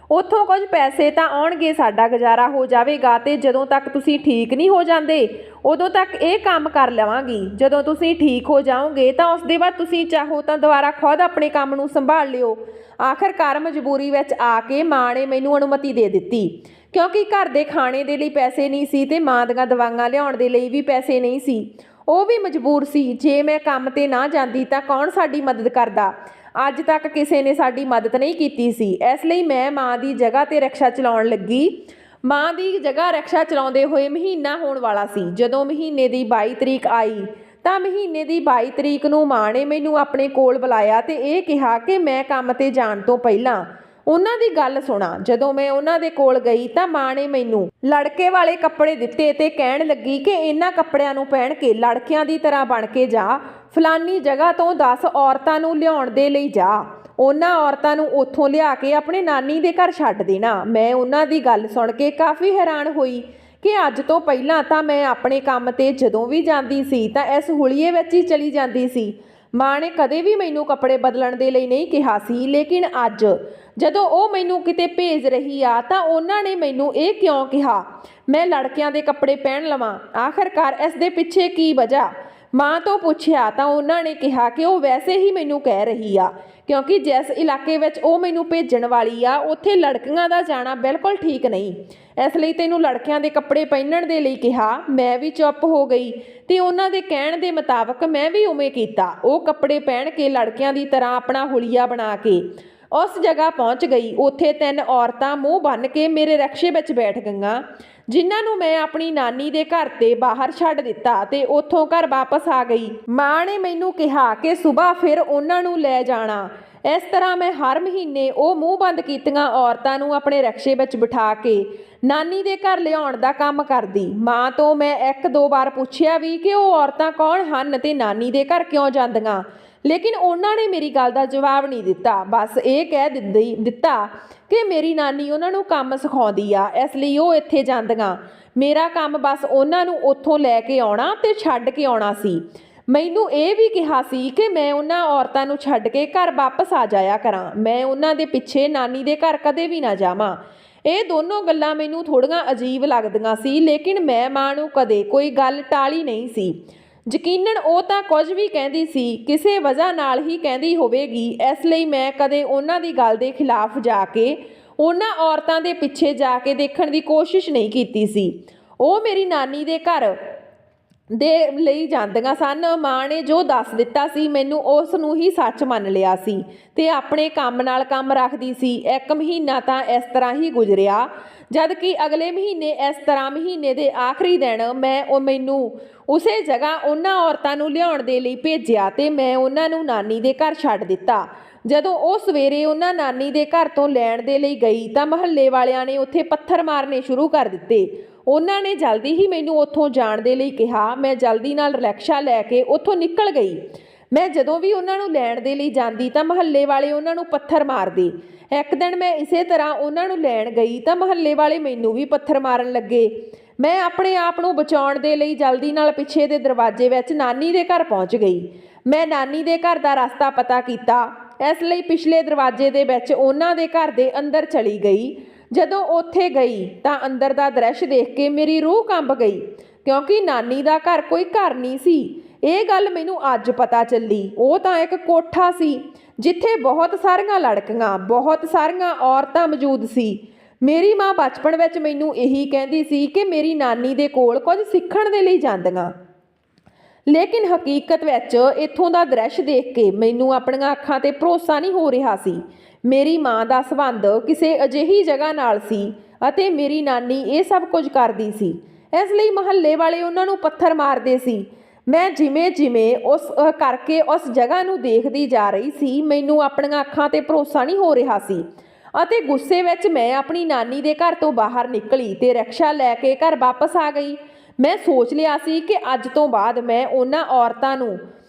ਉੱਥੋਂ ਕੁਝ ਪੈਸੇ ਤਾਂ ਆਉਣਗੇ, ਸਾਡਾ ਗੁਜ਼ਾਰਾ ਹੋ ਜਾਵੇਗਾ ਤੇ ਜਦੋਂ ਤੱਕ ਤੁਸੀਂ ਠੀਕ ਨਹੀਂ ਹੋ ਜਾਂਦੇ ਉਦੋਂ ਤੱਕ ਇਹ ਕੰਮ ਕਰ ਲਵਾਂਗੀ। ਜਦੋਂ ਤੁਸੀਂ ਠੀਕ ਹੋ ਜਾਓਗੇ ਤਾਂ ਉਸ ਦੇ ਬਾਅਦ ਤੁਸੀਂ ਚਾਹੋ ਤਾਂ ਦੁਬਾਰਾ ਖੁਦ ਆਪਣੇ ਕੰਮ ਨੂੰ ਸੰਭਾਲ ਲਿਓ। ਆਖਰਕਾਰ ਮਜਬੂਰੀ ਵਿੱਚ ਆ ਕੇ ਮਾਂ ਨੇ ਮੈਨੂੰ ਅਨੁਮਤੀ ਦੇ ਦਿੱਤੀ, ਕਿਉਂਕਿ ਘਰ ਦੇ ਖਾਣੇ ਦੇ ਲਈ ਪੈਸੇ ਨਹੀਂ ਸੀ ਤੇ ਮਾਂ ਦੀਆਂ ਦਵਾਈਆਂ ਲਿਆਉਣ ਦੇ ਲਈ ਵੀ ਪੈਸੇ ਨਹੀਂ ਸੀ। ਉਹ ਵੀ ਮਜਬੂਰ ਸੀ। ਜੇ ਮੈਂ ਕੰਮ 'ਤੇ ਨਾ ਜਾਂਦੀ ਤਾਂ ਕੌਣ ਸਾਡੀ ਮਦਦ ਕਰਦਾ। ਅੱਜ ਤੱਕ ਕਿਸੇ ਨੇ ਸਾਡੀ ਮਦਦ ਨਹੀਂ ਕੀਤੀ ਸੀ, ਇਸ ਲਈ ਮੈਂ ਮਾਂ ਦੀ ਜਗ੍ਹਾ 'ਤੇ ਰਿਕਸ਼ਾ ਚਲਾਉਣ ਲੱਗੀ। ਮਾਂ ਦੀ ਜਗ੍ਹਾ ਰਿਕਸ਼ਾ ਚਲਾਉਂਦੇ ਹੋਏ ਮਹੀਨਾ ਹੋਣ ਵਾਲਾ ਸੀ। ਜਦੋਂ ਮਹੀਨੇ ਦੀ 22 ਤਰੀਕ ਆਈ ਤਾਂ ਮਹੀਨੇ ਦੀ 22 ਤਰੀਕ ਨੂੰ ਮਾਂ ਨੇ ਮੈਨੂੰ ਆਪਣੇ ਕੋਲ ਬੁਲਾਇਆ ਤੇ ਇਹ ਕਿਹਾ ਕਿ ਮੈਂ ਕੰਮ 'ਤੇ ਜਾਣ ਤੋਂ ਪਹਿਲਾਂ ਉਹਨਾਂ ਦੀ ਗੱਲ ਸੁਣਾ। ਜਦੋਂ ਮੈਂ ਉਹਨਾਂ ਦੇ ਕੋਲ ਗਈ ਤਾਂ ਮਾਂ ਨੇ ਮੈਨੂੰ ਲੜਕੇ ਵਾਲੇ ਕੱਪੜੇ ਦਿੱਤੇ ਤੇ ਕਹਿਣ ਲੱਗੀ ਕਿ ਇਹਨਾਂ ਕੱਪੜਿਆਂ ਨੂੰ ਪਹਿਨ ਕੇ ਲੜਕਿਆਂ ਦੀ ਤਰ੍ਹਾਂ ਬਣ ਕੇ ਜਾ, ਫਲਾਨੀ ਜਗ੍ਹਾ ਤੋਂ 10 ਔਰਤਾਂ ਨੂੰ ਲਿਆਉਣ ਦੇ ਲਈ ਜਾ। ਉਹਨਾਂ ਔਰਤਾਂ ਨੂੰ ਉੱਥੋਂ ਲਿਆ ਕੇ ਆਪਣੇ ਨਾਨੀ ਦੇ ਘਰ ਛੱਡ ਦੇਣਾ। ਮੈਂ ਉਹਨਾਂ ਦੀ ਗੱਲ ਸੁਣ ਕੇ ਕਾਫੀ ਹੈਰਾਨ ਹੋਈ ਕਿ ਅੱਜ ਤੋਂ ਪਹਿਲਾਂ ਤਾਂ ਮੈਂ ਆਪਣੇ ਕੰਮ 'ਤੇ ਜਦੋਂ ਵੀ ਜਾਂਦੀ ਸੀ ਤਾਂ ਇਸ ਹੁਲੀਏ ਵਿੱਚ ਹੀ ਚਲੀ ਜਾਂਦੀ ਸੀ। ਮਾਂ ਨੇ ਕਦੇ ਵੀ ਮੈਨੂੰ ਕੱਪੜੇ ਬਦਲਣ ਦੇ ਲਈ ਨਹੀਂ ਕਿਹਾ ਸੀ, ਲੇਕਿਨ ਅੱਜ ਜਦੋਂ ਉਹ ਮੈਨੂੰ ਕਿਤੇ ਭੇਜ ਰਹੀ ਆ ਤਾਂ ਉਹਨਾਂ ਨੇ ਮੈਨੂੰ ਇਹ ਕਿਉਂ ਕਿਹਾ ਮੈਂ ਲੜਕਿਆਂ ਦੇ ਕੱਪੜੇ ਪਹਿਨ ਲਵਾਂ। ਆਖਰਕਾਰ ਇਸ ਦੇ ਪਿੱਛੇ ਕੀ ਵਜ੍ਹਾ? ਮਾਂ ਤੋਂ ਪੁੱਛਿਆ ਤਾਂ ਉਹਨਾਂ ਨੇ ਕਿਹਾ ਕਿ ਉਹ ਵੈਸੇ ਹੀ ਮੈਨੂੰ ਕਹਿ ਰਹੀ ਆ, ਕਿਉਂਕਿ ਜਿਸ ਇਲਾਕੇ ਵਿੱਚ ਉਹ ਮੈਨੂੰ ਭੇਜਣ ਵਾਲੀ ਆ ਉੱਥੇ ਲੜਕੀਆਂ ਦਾ ਜਾਣਾ ਬਿਲਕੁਲ ਠੀਕ ਨਹੀਂ, ਇਸ ਲਈ ਤੈਨੂੰ ਲੜਕਿਆਂ ਦੇ ਕੱਪੜੇ ਪਹਿਨਣ ਦੇ ਲਈ ਕਿਹਾ। ਮੈਂ ਵੀ ਚੁੱਪ ਹੋ ਗਈ ਤੇ ਉਹਨਾਂ ਦੇ ਕਹਿਣ ਦੇ ਮੁਤਾਬਕ ਮੈਂ ਵੀ ਉਵੇਂ ਕੀਤਾ। ਉਹ ਕੱਪੜੇ ਪਹਿਨ ਕੇ ਲੜਕਿਆਂ ਦੀ ਤਰ੍ਹਾਂ ਆਪਣਾ ਹੁਲੀਆ ਬਣਾ ਕੇ ਉਸ ਜਗ੍ਹਾ ਪਹੁੰਚ ਗਈ। ਉੱਥੇ 3 ਔਰਤਾਂ ਮੂੰਹ ਬੰਨ੍ਹ ਕੇ ਮੇਰੇ ਰਿਕਸ਼ੇ ਵਿੱਚ ਬੈਠ ਗਈਆਂ, ਜਿਨ੍ਹਾਂ ਨੂੰ ਮੈਂ ਆਪਣੀ ਨਾਨੀ ਦੇ ਘਰ 'ਤੇ ਬਾਹਰ ਛੱਡ ਦਿੱਤਾ ਤੇ ਉੱਥੋਂ ਘਰ ਵਾਪਸ ਆ ਗਈ। ਮਾਂ ਨੇ ਮੈਨੂੰ ਕਿਹਾ ਕਿ ਸੁਬਾਹ ਫਿਰ ਉਹਨਾਂ ਨੂੰ ਲੈ ਜਾਣਾ। ਇਸ ਤਰ੍ਹਾਂ ਮੈਂ ਹਰ ਮਹੀਨੇ ਉਹ ਮੂੰਹ ਬੰਦ ਕੀਤੀਆਂ ਔਰਤਾਂ ਨੂੰ ਆਪਣੇ ਰਿਕਸ਼ੇ ਵਿੱਚ ਬਿਠਾ ਕੇ ਨਾਨੀ ਦੇ ਘਰ ਲਿਆਉਣ ਦਾ ਕੰਮ ਕਰਦੀ। ਮਾਂ ਤੋਂ ਮੈਂ 1-2 ਵਾਰ ਪੁੱਛਿਆ ਵੀ ਕਿ ਉਹ ਔਰਤਾਂ ਕੌਣ ਹਨ ਤੇ ਨਾਨੀ ਦੇ ਘਰ ਕਿਉਂ ਜਾਂਦੀਆਂ, ਲੇਕਿਨ ਉਹਨਾਂ ਨੇ ਮੇਰੀ ਗੱਲ ਦਾ ਜਵਾਬ ਨਹੀਂ ਦਿੱਤਾ। ਬਸ ਇਹ ਕਹਿ ਦਿੱਤਾ ਕਿ ਮੇਰੀ ਨਾਨੀ ਉਹਨਾਂ ਨੂੰ ਕੰਮ ਸਿਖਾਉਂਦੀ ਆ, ਇਸ ਲਈ ਉਹ ਇੱਥੇ ਜਾਂਦੀਆਂ। ਮੇਰਾ ਕੰਮ ਬਸ ਉਹਨਾਂ ਨੂੰ ਉੱਥੋਂ ਲੈ ਕੇ ਆਉਣਾ ਤੇ ਛੱਡ ਕੇ ਆਉਣਾ ਸੀ। ਮੈਨੂੰ ਇਹ ਵੀ ਕਿਹਾ ਸੀ ਕਿ ਮੈਂ ਉਹਨਾਂ ਔਰਤਾਂ ਨੂੰ ਛੱਡ ਕੇ ਘਰ ਵਾਪਸ ਆ ਜਾਇਆ ਕਰਾਂ। ਮੈਂ ਉਹਨਾਂ ਦੇ ਪਿੱਛੇ ਨਾਨੀ ਦੇ ਘਰ ਕਦੇ ਵੀ ਨਾ ਜਾਵਾਂ। ਇਹ ਦੋਨੋਂ ਗੱਲਾਂ ਮੈਨੂੰ ਥੋੜ੍ਹੀਆਂ ਅਜੀਬ ਲੱਗਦੀਆਂ ਸੀ, ਲੇਕਿਨ ਮੈਂ ਮਾਂ ਨੂੰ ਕਦੇ ਕੋਈ ਗੱਲ ਟਾਲੀ ਨਹੀਂ ਸੀ। ਯਕੀਨਨ ਉਹ ਤਾਂ ਕੁਝ ਵੀ ਕਹਿੰਦੀ ਸੀ, ਕਿਸੇ ਵਜ੍ਹਾ ਨਾਲ ਹੀ ਕਹਿੰਦੀ ਹੋਵੇਗੀ, ਇਸ ਲਈ ਮੈਂ ਕਦੇ ਉਹਨਾਂ ਦੀ ਗੱਲ ਦੇ ਖਿਲਾਫ ਜਾ ਕੇ ਉਹਨਾਂ ਔਰਤਾਂ ਦੇ ਪਿੱਛੇ ਜਾ ਕੇ ਦੇਖਣ ਦੀ ਕੋਸ਼ਿਸ਼ ਨਹੀਂ ਕੀਤੀ ਸੀ। ਉਹ ਮੇਰੀ ਨਾਨੀ ਦੇ ਘਰ ਦੇ ਲਈ ਜਾਂਦੀਆਂ ਸਨ। ਮਾਂ ਨੇ ਜੋ ਦੱਸ ਦਿੱਤਾ ਸੀ ਮੈਨੂੰ ਉਸ ਨੂੰ ਹੀ ਸੱਚ ਮੰਨ ਲਿਆ ਸੀ ਤੇ ਆਪਣੇ ਕੰਮ ਨਾਲ ਕੰਮ ਰੱਖਦੀ ਸੀ। 1 ਮਹੀਨਾ ਤਾਂ ਇਸ ਤਰ੍ਹਾਂ ਹੀ ਗੁਜ਼ਰਿਆ, ਜਦ ਕਿ ਅਗਲੇ ਮਹੀਨੇ ਇਸ ਤਰ੍ਹਾਂ ਮਹੀਨੇ ਦੇ ਆਖਰੀ ਦਿਨ ਮੈਨੂੰ ਉਸੇ ਜਗ੍ਹਾ ਉਹਨਾਂ ਔਰਤਾਂ ਨੂੰ ਲਿਆਉਣ ਦੇ ਲਈ ਭੇਜਿਆ ਤੇ ਮੈਂ ਉਹਨਾਂ ਨੂੰ ਨਾਨੀ ਦੇ ਘਰ ਛੱਡ ਦਿੱਤਾ। ਜਦੋਂ ਉਹ ਸਵੇਰੇ ਉਹਨਾਂ ਨਾਨੀ ਦੇ ਘਰ ਤੋਂ ਲੈਣ ਦੇ ਲਈ ਗਈ ਤਾਂ ਮੁਹੱਲੇ ਵਾਲਿਆਂ ਨੇ ਉੱਥੇ ਪੱਥਰ ਮਾਰਨੇ ਸ਼ੁਰੂ ਕਰ ਦਿੱਤੇ। ਉਹਨਾਂ ਨੇ ਜਲਦੀ ਹੀ ਮੈਨੂੰ ਉੱਥੋਂ ਜਾਣ ਦੇ ਲਈ ਕਿਹਾ। ਮੈਂ ਜਲਦੀ ਨਾਲ ਰਿਕਸ਼ਾ ਲੈ ਕੇ ਉੱਥੋਂ ਨਿਕਲ ਗਈ। ਮੈਂ ਜਦੋਂ ਵੀ ਉਹਨਾਂ ਨੂੰ ਲੈਣ ਦੇ ਲਈ ਜਾਂਦੀ ਤਾਂ ਮੁਹੱਲੇ ਵਾਲੇ ਉਹਨਾਂ ਨੂੰ ਪੱਥਰ ਮਾਰਦੇ। ਇੱਕ ਦਿਨ ਮੈਂ ਇਸੇ ਤਰ੍ਹਾਂ ਉਹਨਾਂ ਨੂੰ ਲੈਣ ਗਈ ਤਾਂ ਮੁਹੱਲੇ ਵਾਲੇ ਮੈਨੂੰ ਵੀ ਪੱਥਰ ਮਾਰਨ ਲੱਗੇ। ਮੈਂ ਆਪਣੇ ਆਪ ਨੂੰ ਬਚਾਉਣ ਦੇ ਲਈ ਜਲਦੀ ਨਾਲ ਪਿੱਛੇ ਦੇ ਦਰਵਾਜ਼ੇ ਵਿੱਚ ਨਾਨੀ ਦੇ ਘਰ ਪਹੁੰਚ ਗਈ। ਮੈਂ ਨਾਨੀ ਦੇ ਘਰ ਦਾ ਰਸਤਾ ਪਤਾ ਕੀਤਾ, ਇਸ ਲਈ ਪਿਛਲੇ ਦਰਵਾਜ਼ੇ ਦੇ ਵਿੱਚ ਉਹਨਾਂ ਦੇ ਘਰ ਦੇ ਅੰਦਰ ਚਲੀ ਗਈ। ਜਦੋਂ ਉੱਥੇ ਗਈ ਤਾਂ ਅੰਦਰ ਦਾ ਦ੍ਰਿਸ਼ ਦੇਖ ਕੇ ਮੇਰੀ ਰੂਹ ਕੰਬ ਗਈ, ਕਿਉਂਕਿ ਨਾਨੀ ਦਾ ਘਰ ਕੋਈ ਘਰ ਨਹੀਂ ਸੀ। ਇਹ ਗੱਲ ਮੈਨੂੰ ਅੱਜ ਪਤਾ ਚੱਲੀ। ਉਹ ਤਾਂ ਇੱਕ ਕੋਠਾ ਸੀ ਜਿੱਥੇ ਬਹੁਤ ਸਾਰੀਆਂ ਲੜਕੀਆਂ, ਬਹੁਤ ਸਾਰੀਆਂ ਔਰਤਾਂ ਮੌਜੂਦ ਸੀ। ਮੇਰੀ ਮਾਂ ਬਚਪਨ ਵਿੱਚ ਮੈਨੂੰ ਇਹੀ ਕਹਿੰਦੀ ਸੀ ਕਿ ਮੇਰੀ ਨਾਨੀ ਦੇ ਕੋਲ ਕੁਝ ਸਿੱਖਣ ਦੇ ਲਈ ਜਾਂਦੀਆਂ, ਲੇਕਿਨ ਹਕੀਕਤ ਵਿੱਚ ਇੱਥੋਂ ਦਾ ਦ੍ਰਿਸ਼ ਦੇਖ ਕੇ ਮੈਨੂੰ ਆਪਣੀਆਂ ਅੱਖਾਂ 'ਤੇ ਭਰੋਸਾ ਨਹੀਂ ਹੋ ਰਿਹਾ ਸੀ। ਮੇਰੀ ਮਾਂ ਦਾ ਸੰਬੰਧ ਕਿਸੇ ਅਜਿਹੀ ਜਗ੍ਹਾ ਨਾਲ ਸੀ ਅਤੇ ਮੇਰੀ ਨਾਨੀ ਇਹ ਸਭ ਕੁਝ ਕਰਦੀ ਸੀ, ਇਸ ਲਈ ਮੁਹੱਲੇ ਵਾਲੇ ਉਹਨਾਂ ਨੂੰ ਪੱਥਰ ਮਾਰਦੇ ਸੀ। ਮੈਂ ਜਿਵੇਂ ਜਿਵੇਂ ਉਸ ਜਗ੍ਹਾ ਨੂੰ ਦੇਖਦੀ ਜਾ ਰਹੀ ਸੀ, ਮੈਨੂੰ ਆਪਣੀਆਂ ਅੱਖਾਂ 'ਤੇ ਭਰੋਸਾ ਨਹੀਂ ਹੋ ਰਿਹਾ ਸੀ ਅਤੇ ਗੁੱਸੇ ਵਿੱਚ ਮੈਂ ਆਪਣੀ ਨਾਨੀ ਦੇ ਘਰ ਤੋਂ ਬਾਹਰ ਨਿਕਲੀ ਤੇ ਰਿਕਸ਼ਾ ਲੈ ਕੇ ਘਰ ਵਾਪਸ ਆ ਗਈ। ਮੈਂ ਸੋਚ ਲਿਆ ਸੀ ਕਿ ਅੱਜ ਤੋਂ ਬਾਅਦ ਮੈਂ ਉਹਨਾਂ ਔਰਤਾਂ ਨੂੰ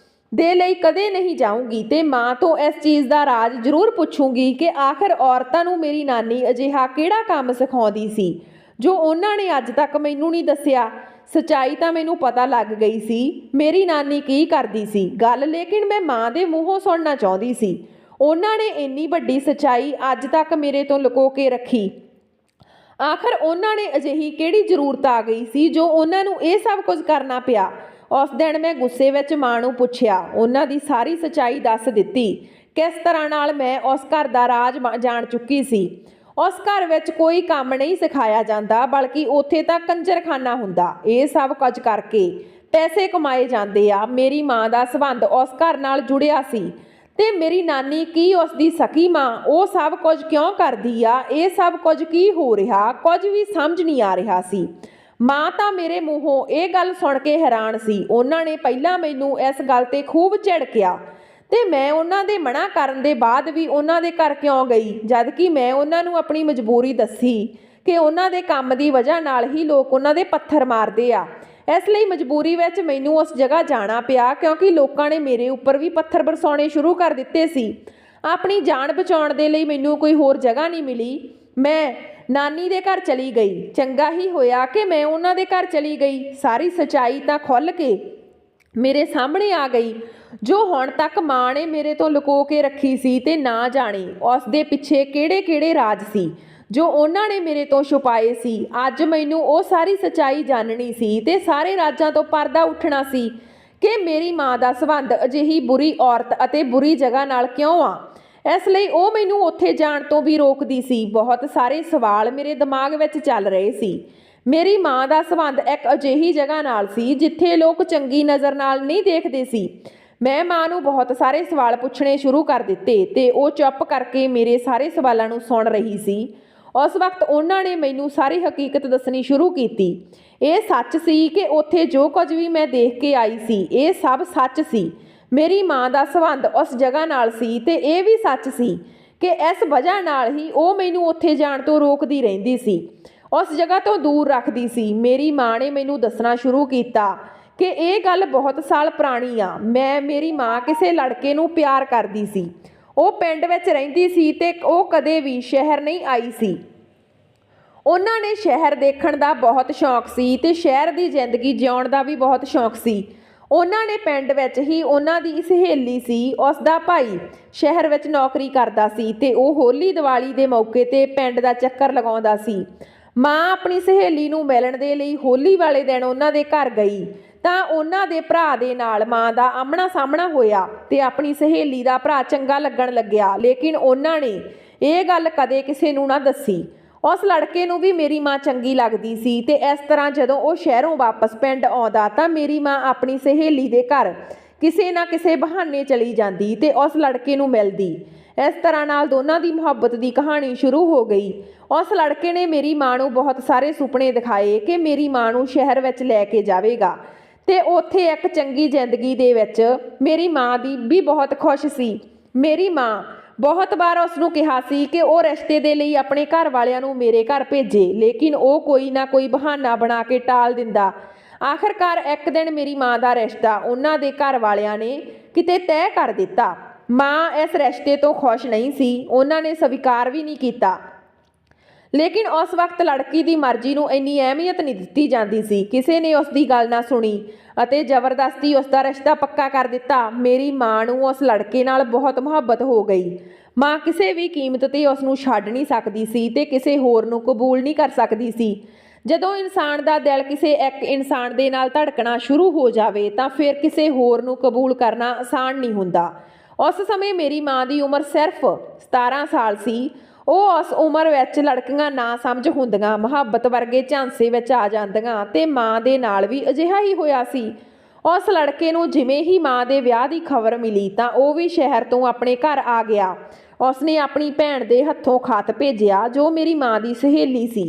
ਦੇ ਲਈ ਕਦੇ ਨਹੀਂ ਜਾਊਂਗੀ ਤੇ ਮਾਂ ਤੋਂ ਇਸ ਚੀਜ਼ ਦਾ ਰਾਜ਼ ਜ਼ਰੂਰ ਪੁੱਛੂੰਗੀ ਕਿ ਆਖਰ ਔਰਤਾਂ ਨੂੰ ਮੇਰੀ ਨਾਨੀ ਅਜਿਹਾ ਕਿਹੜਾ ਕੰਮ ਸਿਖਾਉਂਦੀ ਸੀ ਜੋ ਉਹਨਾਂ ਨੇ ਅੱਜ ਤੱਕ ਮੈਨੂੰ ਨਹੀਂ ਦੱਸਿਆ। ਸੱਚਾਈ ਤਾਂ ਮੈਨੂੰ ਪਤਾ ਲੱਗ ਗਈ ਸੀ ਮੇਰੀ ਨਾਨੀ ਕੀ ਕਰਦੀ ਸੀ, ਗੱਲ ਲੇਕਿਨ ਮੈਂ ਮਾਂ ਦੇ ਮੂੰਹੋਂ ਸੁਣਨਾ ਚਾਹੁੰਦੀ ਸੀ। ਉਹਨਾਂ ਨੇ ਇੰਨੀ ਵੱਡੀ ਸੱਚਾਈ ਅੱਜ ਤੱਕ ਮੇਰੇ ਤੋਂ ਲੁਕੋ ਕੇ ਰੱਖੀ। ਆਖਰ ਉਹਨਾਂ ਨੇ ਅਜਿਹੀ ਕਿਹੜੀ ਜ਼ਰੂਰਤ ਆ ਗਈ ਸੀ ਜੋ ਉਹਨਾਂ ਨੂੰ ਇਹ ਸਭ ਕੁਝ ਕਰਨਾ ਪਿਆ। ਉਸ ਦਿਨ ਮੈਂ ਗੁੱਸੇ ਵਿੱਚ ਮਾਂ ਨੂੰ ਪੁੱਛਿਆ, ਉਹਨਾਂ ਦੀ ਸਾਰੀ ਸੱਚਾਈ ਦੱਸ ਦਿੱਤੀ। ਕਿਸ ਤਰ੍ਹਾਂ ਨਾਲ ਮੈਂ ਉਸ ਘਰ ਦਾ ਰਾਜ਼ ਜਾਣ ਚੁੱਕੀ ਸੀ। ਉਸ ਘਰ ਵਿੱਚ ਕੋਈ ਕੰਮ ਨਹੀਂ ਸਿਖਾਇਆ ਜਾਂਦਾ, ਬਲਕਿ ਉੱਥੇ ਤਾਂ ਕੰਜਰਖਾਨਾ ਹੁੰਦਾ। ਇਹ ਸਭ ਕੁਝ ਕਰਕੇ ਪੈਸੇ ਕਮਾਏ ਜਾਂਦੇ ਆ। ਮੇਰੀ ਮਾਂ ਦਾ ਸੰਬੰਧ ਉਸ ਘਰ ਨਾਲ ਜੁੜਿਆ ਸੀ ਤੇ ਮੇਰੀ ਨਾਨੀ ਕੀ ਉਸ ਦੀ ਸਕੀ ਮਾਂ ਉਹ ਸਭ ਕੁਝ ਕਿਉਂ ਕਰਦੀ ਆ, ਇਹ ਸਭ ਕੁਝ ਕੀ ਹੋ ਰਿਹਾ, ਕੁਝ ਵੀ ਸਮਝ ਨਹੀਂ ਆ ਰਿਹਾ ਸੀ। ਮਾਂ ਤਾਂ ਮੇਰੇ ਮੂੰਹੋਂ ਇਹ ਗੱਲ ਸੁਣ ਕੇ ਹੈਰਾਨ ਸੀ। ਉਹਨਾਂ ਨੇ ਪਹਿਲਾਂ ਮੈਨੂੰ ਇਸ ਗੱਲ 'ਤੇ ਖੂਬ ਝਿੜਕਿਆ ਤੇ ਮੈਂ ਉਹਨਾਂ ਦੇ ਮਨਾ ਕਰਨ ਦੇ ਬਾਅਦ ਵੀ ਉਹਨਾਂ ਦੇ ਘਰ ਕਿਉਂ ਗਈ, ਜਦ ਕਿ ਮੈਂ ਉਹਨਾਂ ਨੂੰ ਆਪਣੀ ਮਜਬੂਰੀ ਦੱਸੀ ਕਿ ਉਹਨਾਂ ਦੇ ਕੰਮ ਦੀ ਵਜ੍ਹਾ ਨਾਲ ਹੀ ਲੋਕ ਉਹਨਾਂ ਦੇ ਪੱਥਰ ਮਾਰਦੇ ਆ। ਇਸ ਲਈ ਮਜਬੂਰੀ ਵਿੱਚ ਮੈਨੂੰ ਉਸ ਜਗ੍ਹਾ ਜਾਣਾ ਪਿਆ, ਕਿਉਂਕਿ ਲੋਕਾਂ ਨੇ ਮੇਰੇ ਉੱਪਰ ਵੀ ਪੱਥਰ ਬਰਸਾਉਣੇ ਸ਼ੁਰੂ ਕਰ ਦਿੱਤੇ ਸੀ। ਆਪਣੀ ਜਾਨ ਬਚਾਉਣ ਦੇ ਲਈ ਮੈਨੂੰ ਕੋਈ ਹੋਰ ਜਗ੍ਹਾ ਨਹੀਂ ਮਿਲੀ। ਮੈਂ ਨਾਨੀ ਦੇ ਘਰ ਚਲੀ ਗਈ। ਚੰਗਾ ਹੀ ਹੋਇਆ ਕਿ ਮੈਂ ਉਹਨਾਂ ਦੇ ਘਰ ਚਲੀ ਗਈ। ਸਾਰੀ ਸੱਚਾਈ ਤਾਂ ਖੁੱਲ੍ਹ ਕੇ ਮੇਰੇ ਸਾਹਮਣੇ ਆ ਗਈ, ਜੋ ਹੁਣ ਤੱਕ ਮਾਂ ਨੇ ਮੇਰੇ ਤੋਂ ਲੁਕੋ ਕੇ ਰੱਖੀ ਸੀ ਤੇ ਨਾ ਜਾਣੇ ਉਸ ਦੇ ਪਿੱਛੇ ਕਿਹੜੇ ਰਾਜ਼ ਸੀ ਜੋ ਉਹਨਾਂ ਨੇ ਮੇਰੇ ਤੋਂ ਛੁਪਾਏ ਸੀ। ਅੱਜ ਮੈਨੂੰ ਉਹ ਸਾਰੀ ਸੱਚਾਈ ਜਾਣਨੀ ਸੀ ਤੇ ਸਾਰੇ ਰਾਜ਼ਾਂ ਤੋਂ ਪਰਦਾ ਉੱਠਣਾ ਸੀ ਕਿ ਮੇਰੀ ਮਾਂ ਦਾ ਸੰਬੰਧ ਅਜਿਹੀ ਬੁਰੀ ਔਰਤ ਅਤੇ ਬੁਰੀ ਜਗ੍ਹਾ ਨਾਲ ਕਿਉਂ ਆ। ਇਸ ਲਈ ਉਹ ਮੈਨੂੰ ਉੱਥੇ ਜਾਣ ਤੋਂ ਵੀ ਰੋਕਦੀ ਸੀ। ਬਹੁਤ ਸਾਰੇ ਸਵਾਲ ਮੇਰੇ ਦਿਮਾਗ ਵਿੱਚ ਚੱਲ ਰਹੇ ਸੀ। ਮੇਰੀ ਮਾਂ ਦਾ ਸੰਬੰਧ ਇੱਕ ਅਜਿਹੀ ਜਗ੍ਹਾ ਨਾਲ ਸੀ ਜਿੱਥੇ ਲੋਕ ਚੰਗੀ ਨਜ਼ਰ ਨਾਲ ਨਹੀਂ ਦੇਖਦੇ ਸੀ। ਮੈਂ ਮਾਂ ਨੂੰ ਬਹੁਤ ਸਾਰੇ ਸਵਾਲ ਪੁੱਛਣੇ ਸ਼ੁਰੂ ਕਰ ਦਿੱਤੇ ਤੇ ਉਹ ਚੁੱਪ ਕਰਕੇ ਮੇਰੇ ਸਾਰੇ ਸਵਾਲਾਂ ਨੂੰ ਸੁਣ ਰਹੀ ਸੀ। ਉਸ ਵਕਤ ਉਹਨਾਂ ਨੇ ਮੈਨੂੰ ਸਾਰੀ ਹਕੀਕਤ ਦੱਸਣੀ ਸ਼ੁਰੂ ਕੀਤੀ। ਇਹ ਸੱਚ ਸੀ ਕਿ ਉੱਥੇ ਜੋ ਕੁਝ ਵੀ ਮੈਂ ਦੇਖ ਕੇ ਆਈ ਸੀ ਇਹ ਸਭ ਸੱਚ ਸੀ। ਮੇਰੀ ਮਾਂ ਦਾ ਸੰਬੰਧ ਉਸ ਜਗ੍ਹਾ ਨਾਲ ਸੀ ਤੇ ਇਹ ਵੀ ਸੱਚ ਸੀ ਕਿ ਇਸ ਵਜ੍ਹਾ ਨਾਲ ਹੀ ਉਹ ਮੈਨੂੰ ਉੱਥੇ ਜਾਣ ਤੋਂ ਰੋਕਦੀ ਰਹਿੰਦੀ ਸੀ, ਉਸ ਜਗ੍ਹਾ ਤੋਂ ਦੂਰ ਰੱਖਦੀ ਸੀ। ਮੇਰੀ ਮਾਂ ਨੇ ਮੈਨੂੰ ਦੱਸਣਾ ਸ਼ੁਰੂ ਕੀਤਾ ਕਿ ਇਹ ਗੱਲ ਬਹੁਤ ਸਾਲ ਪੁਰਾਣੀ ਆ। ਮੇਰੀ ਮਾਂ ਕਿਸੇ ਲੜਕੇ ਨੂੰ ਪਿਆਰ ਕਰਦੀ ਸੀ। ਉਹ ਪਿੰਡ ਵਿੱਚ ਰਹਿੰਦੀ ਸੀ ਤੇ ਉਹ ਕਦੇ ਵੀ ਸ਼ਹਿਰ ਨਹੀਂ ਆਈ ਸੀ। ਉਹਨਾਂ ਨੇ ਸ਼ਹਿਰ ਦੇਖਣ ਦਾ ਬਹੁਤ ਸ਼ੌਂਕ ਸੀ ਤੇ ਸ਼ਹਿਰ ਦੀ ਜ਼ਿੰਦਗੀ ਜਿਉਣ ਦਾ ਵੀ ਬਹੁਤ ਸ਼ੌਂਕ ਸੀ। ਉਹਨਾਂ ਨੇ ਪਿੰਡ ਵਿੱਚ ਹੀ ਉਹਨਾਂ ਦੀ ਸਹੇਲੀ ਸੀ, ਉਸ ਦਾ ਭਾਈ ਸ਼ਹਿਰ ਵਿੱਚ ਨੌਕਰੀ ਕਰਦਾ ਸੀ ਤੇ ਉਹ ਹੋਲੀ ਦੀਵਾਲੀ ਦੇ ਮੌਕੇ 'ਤੇ ਪਿੰਡ ਦਾ ਚੱਕਰ ਲਗਾਉਂਦਾ ਸੀ। ਮਾਂ ਆਪਣੀ ਸਹੇਲੀ ਨੂੰ ਮਿਲਣ ਦੇ ਲਈ ਹੋਲੀ ਵਾਲੇ ਦਿਨ ਉਹਨਾਂ ਦੇ ਘਰ ਗਈ ਤਾਂ ਉਹਨਾਂ ਦੇ ਭਰਾ ਦੇ ਨਾਲ ਮਾਂ ਦਾ ਆਮਣਾ ਸਾਹਮਣਾ ਹੋਇਆ ਤੇ ਆਪਣੀ ਸਹੇਲੀ ਦਾ ਭਰਾ ਚੰਗਾ ਲੱਗਣ ਲੱਗਿਆ, ਲੇਕਿਨ ਉਹਨਾਂ ਨੇ ਇਹ ਗੱਲ ਕਦੇ ਕਿਸੇ ਨੂੰ ਨਾ ਦੱਸੀ। ਉਸ ਲੜਕੇ ਨੂੰ ਵੀ ਮੇਰੀ ਮਾਂ ਚੰਗੀ ਲੱਗਦੀ ਸੀ ਤੇ ਇਸ ਤਰ੍ਹਾਂ ਜਦੋਂ ਉਹ ਸ਼ਹਿਰੋਂ ਵਾਪਸ ਪਿੰਡ ਆਉਂਦਾ ਤਾਂ ਮੇਰੀ ਮਾਂ ਆਪਣੀ ਸਹੇਲੀ ਦੇ ਘਰ ਕਿਸੇ ਨਾ ਕਿਸੇ ਬਹਾਨੇ ਚਲੀ ਜਾਂਦੀ ਤੇ ਉਸ ਲੜਕੇ ਨੂੰ ਮਿਲਦੀ। ਇਸ ਤਰ੍ਹਾਂ ਨਾਲ ਦੋਨਾਂ ਦੀ ਮੁਹੱਬਤ ਦੀ ਕਹਾਣੀ ਸ਼ੁਰੂ ਹੋ ਗਈ। ਉਸ ਲੜਕੇ ਨੇ ਮੇਰੀ ਮਾਂ ਨੂੰ ਬਹੁਤ ਸਾਰੇ ਸੁਪਨੇ ਦਿਖਾਏ ਕਿ ਮੇਰੀ ਮਾਂ ਨੂੰ ਸ਼ਹਿਰ ਵਿੱਚ ਲੈ ਕੇ ਜਾਵੇਗਾ ਤੇ ਉੱਥੇ ਇੱਕ ਚੰਗੀ ਜ਼ਿੰਦਗੀ ਦੇ ਵਿੱਚ ਮੇਰੀ ਮਾਂ ਦੀ ਵੀ ਬਹੁਤ ਖੁਸ਼ ਸੀ। ਮੇਰੀ ਮਾਂ ਬਹੁਤ ਵਾਰ ਉਸ ਨੂੰ ਕਿਹਾ ਸੀ ਕਿ ਉਹ ਰਿਸ਼ਤੇ ਦੇ ਲਈ ਆਪਣੇ ਘਰ ਵਾਲਿਆਂ ਨੂੰ ਮੇਰੇ ਘਰ ਭੇਜੇ, ਲੇਕਿਨ ਉਹ ਕੋਈ ਨਾ ਕੋਈ ਬਹਾਨਾ ਬਣਾ ਕੇ ਟਾਲ ਦਿੰਦਾ। ਆਖਰਕਾਰ ਇੱਕ ਦਿਨ ਮੇਰੀ ਮਾਂ ਦਾ ਰਿਸ਼ਤਾ ਉਹਨਾਂ ਦੇ ਘਰ ਵਾਲਿਆਂ ਨੇ ਕਿਤੇ ਤੈਅ ਕਰ ਦਿੱਤਾ। ਮਾਂ ਇਸ ਰਿਸ਼ਤੇ ਤੋਂ ਖੁਸ਼ ਨਹੀਂ ਸੀ, ਉਹਨਾਂ ਨੇ ਸਵੀਕਾਰ ਵੀ ਨਹੀਂ ਕੀਤਾ। ਲੇਕਿਨ ਉਸ ਵਕਤ ਲੜਕੀ ਦੀ ਮਰਜ਼ੀ ਨੂੰ ਇੰਨੀ ਅਹਿਮੀਅਤ ਨਹੀਂ ਦਿੱਤੀ ਜਾਂਦੀ ਸੀ। ਕਿਸੇ ਨੇ ਉਸ ਦੀ ਗੱਲ ਨਾ ਸੁਣੀ ਅਤੇ ਜ਼ਬਰਦਸਤੀ ਉਸ ਦਾ ਰਿਸ਼ਤਾ ਪੱਕਾ ਕਰ ਦਿੱਤਾ। ਮੇਰੀ ਮਾਂ ਨੂੰ ਉਸ ਲੜਕੇ ਨਾਲ ਬਹੁਤ ਮੁਹੱਬਤ ਹੋ ਗਈ। ਮਾਂ ਕਿਸੇ ਵੀ ਕੀਮਤ 'ਤੇ ਉਸ ਨੂੰ ਛੱਡ ਨਹੀਂ ਸਕਦੀ ਸੀ ਤੇ ਕਿਸੇ ਹੋਰ ਨੂੰ ਕਬੂਲ ਨਹੀਂ ਕਰ ਸਕਦੀ ਸੀ। ਜਦੋਂ ਇਨਸਾਨ ਦਾ ਦਿਲ ਕਿਸੇ ਇੱਕ ਇਨਸਾਨ ਦੇ ਨਾਲ ਧੜਕਣਾ ਸ਼ੁਰੂ ਹੋ ਜਾਵੇ ਤਾਂ ਫਿਰ ਕਿਸੇ ਹੋਰ ਨੂੰ ਕਬੂਲ ਕਰਨਾ ਆਸਾਨ ਨਹੀਂ ਹੁੰਦਾ। ਉਸ ਸਮੇਂ ਮੇਰੀ ਮਾਂ ਦੀ ਉਮਰ ਸਿਰਫ 17 ਸਾਲ ਸੀ। ਉਹ ਉਸ ਉਮਰ ਵਿੱਚ ਲੜਕੀਆਂ ਨਾ ਸਮਝ ਹੁੰਦੀਆਂ, ਮੁਹੱਬਤ ਵਰਗੇ ਝਾਂਸੇ ਵਿੱਚ ਆ ਜਾਂਦੀਆਂ ਤੇ ਮਾਂ ਦੇ ਨਾਲ ਵੀ ਅਜਿਹਾ ਹੀ ਹੋਇਆ ਸੀ। ਉਸ ਲੜਕੇ ਨੂੰ ਜਿਵੇਂ ਹੀ ਮਾਂ ਦੇ ਵਿਆਹ ਦੀ ਖਬਰ ਮਿਲੀ ਤਾਂ ਉਹ ਵੀ ਸ਼ਹਿਰ ਤੋਂ ਆਪਣੇ ਘਰ ਆ ਗਿਆ। ਉਸਨੇ ਆਪਣੀ ਭੈਣ ਦੇ ਹੱਥੋਂ ਖਤ ਭੇਜਿਆ ਜੋ ਮੇਰੀ ਮਾਂ ਦੀ ਸਹੇਲੀ ਸੀ।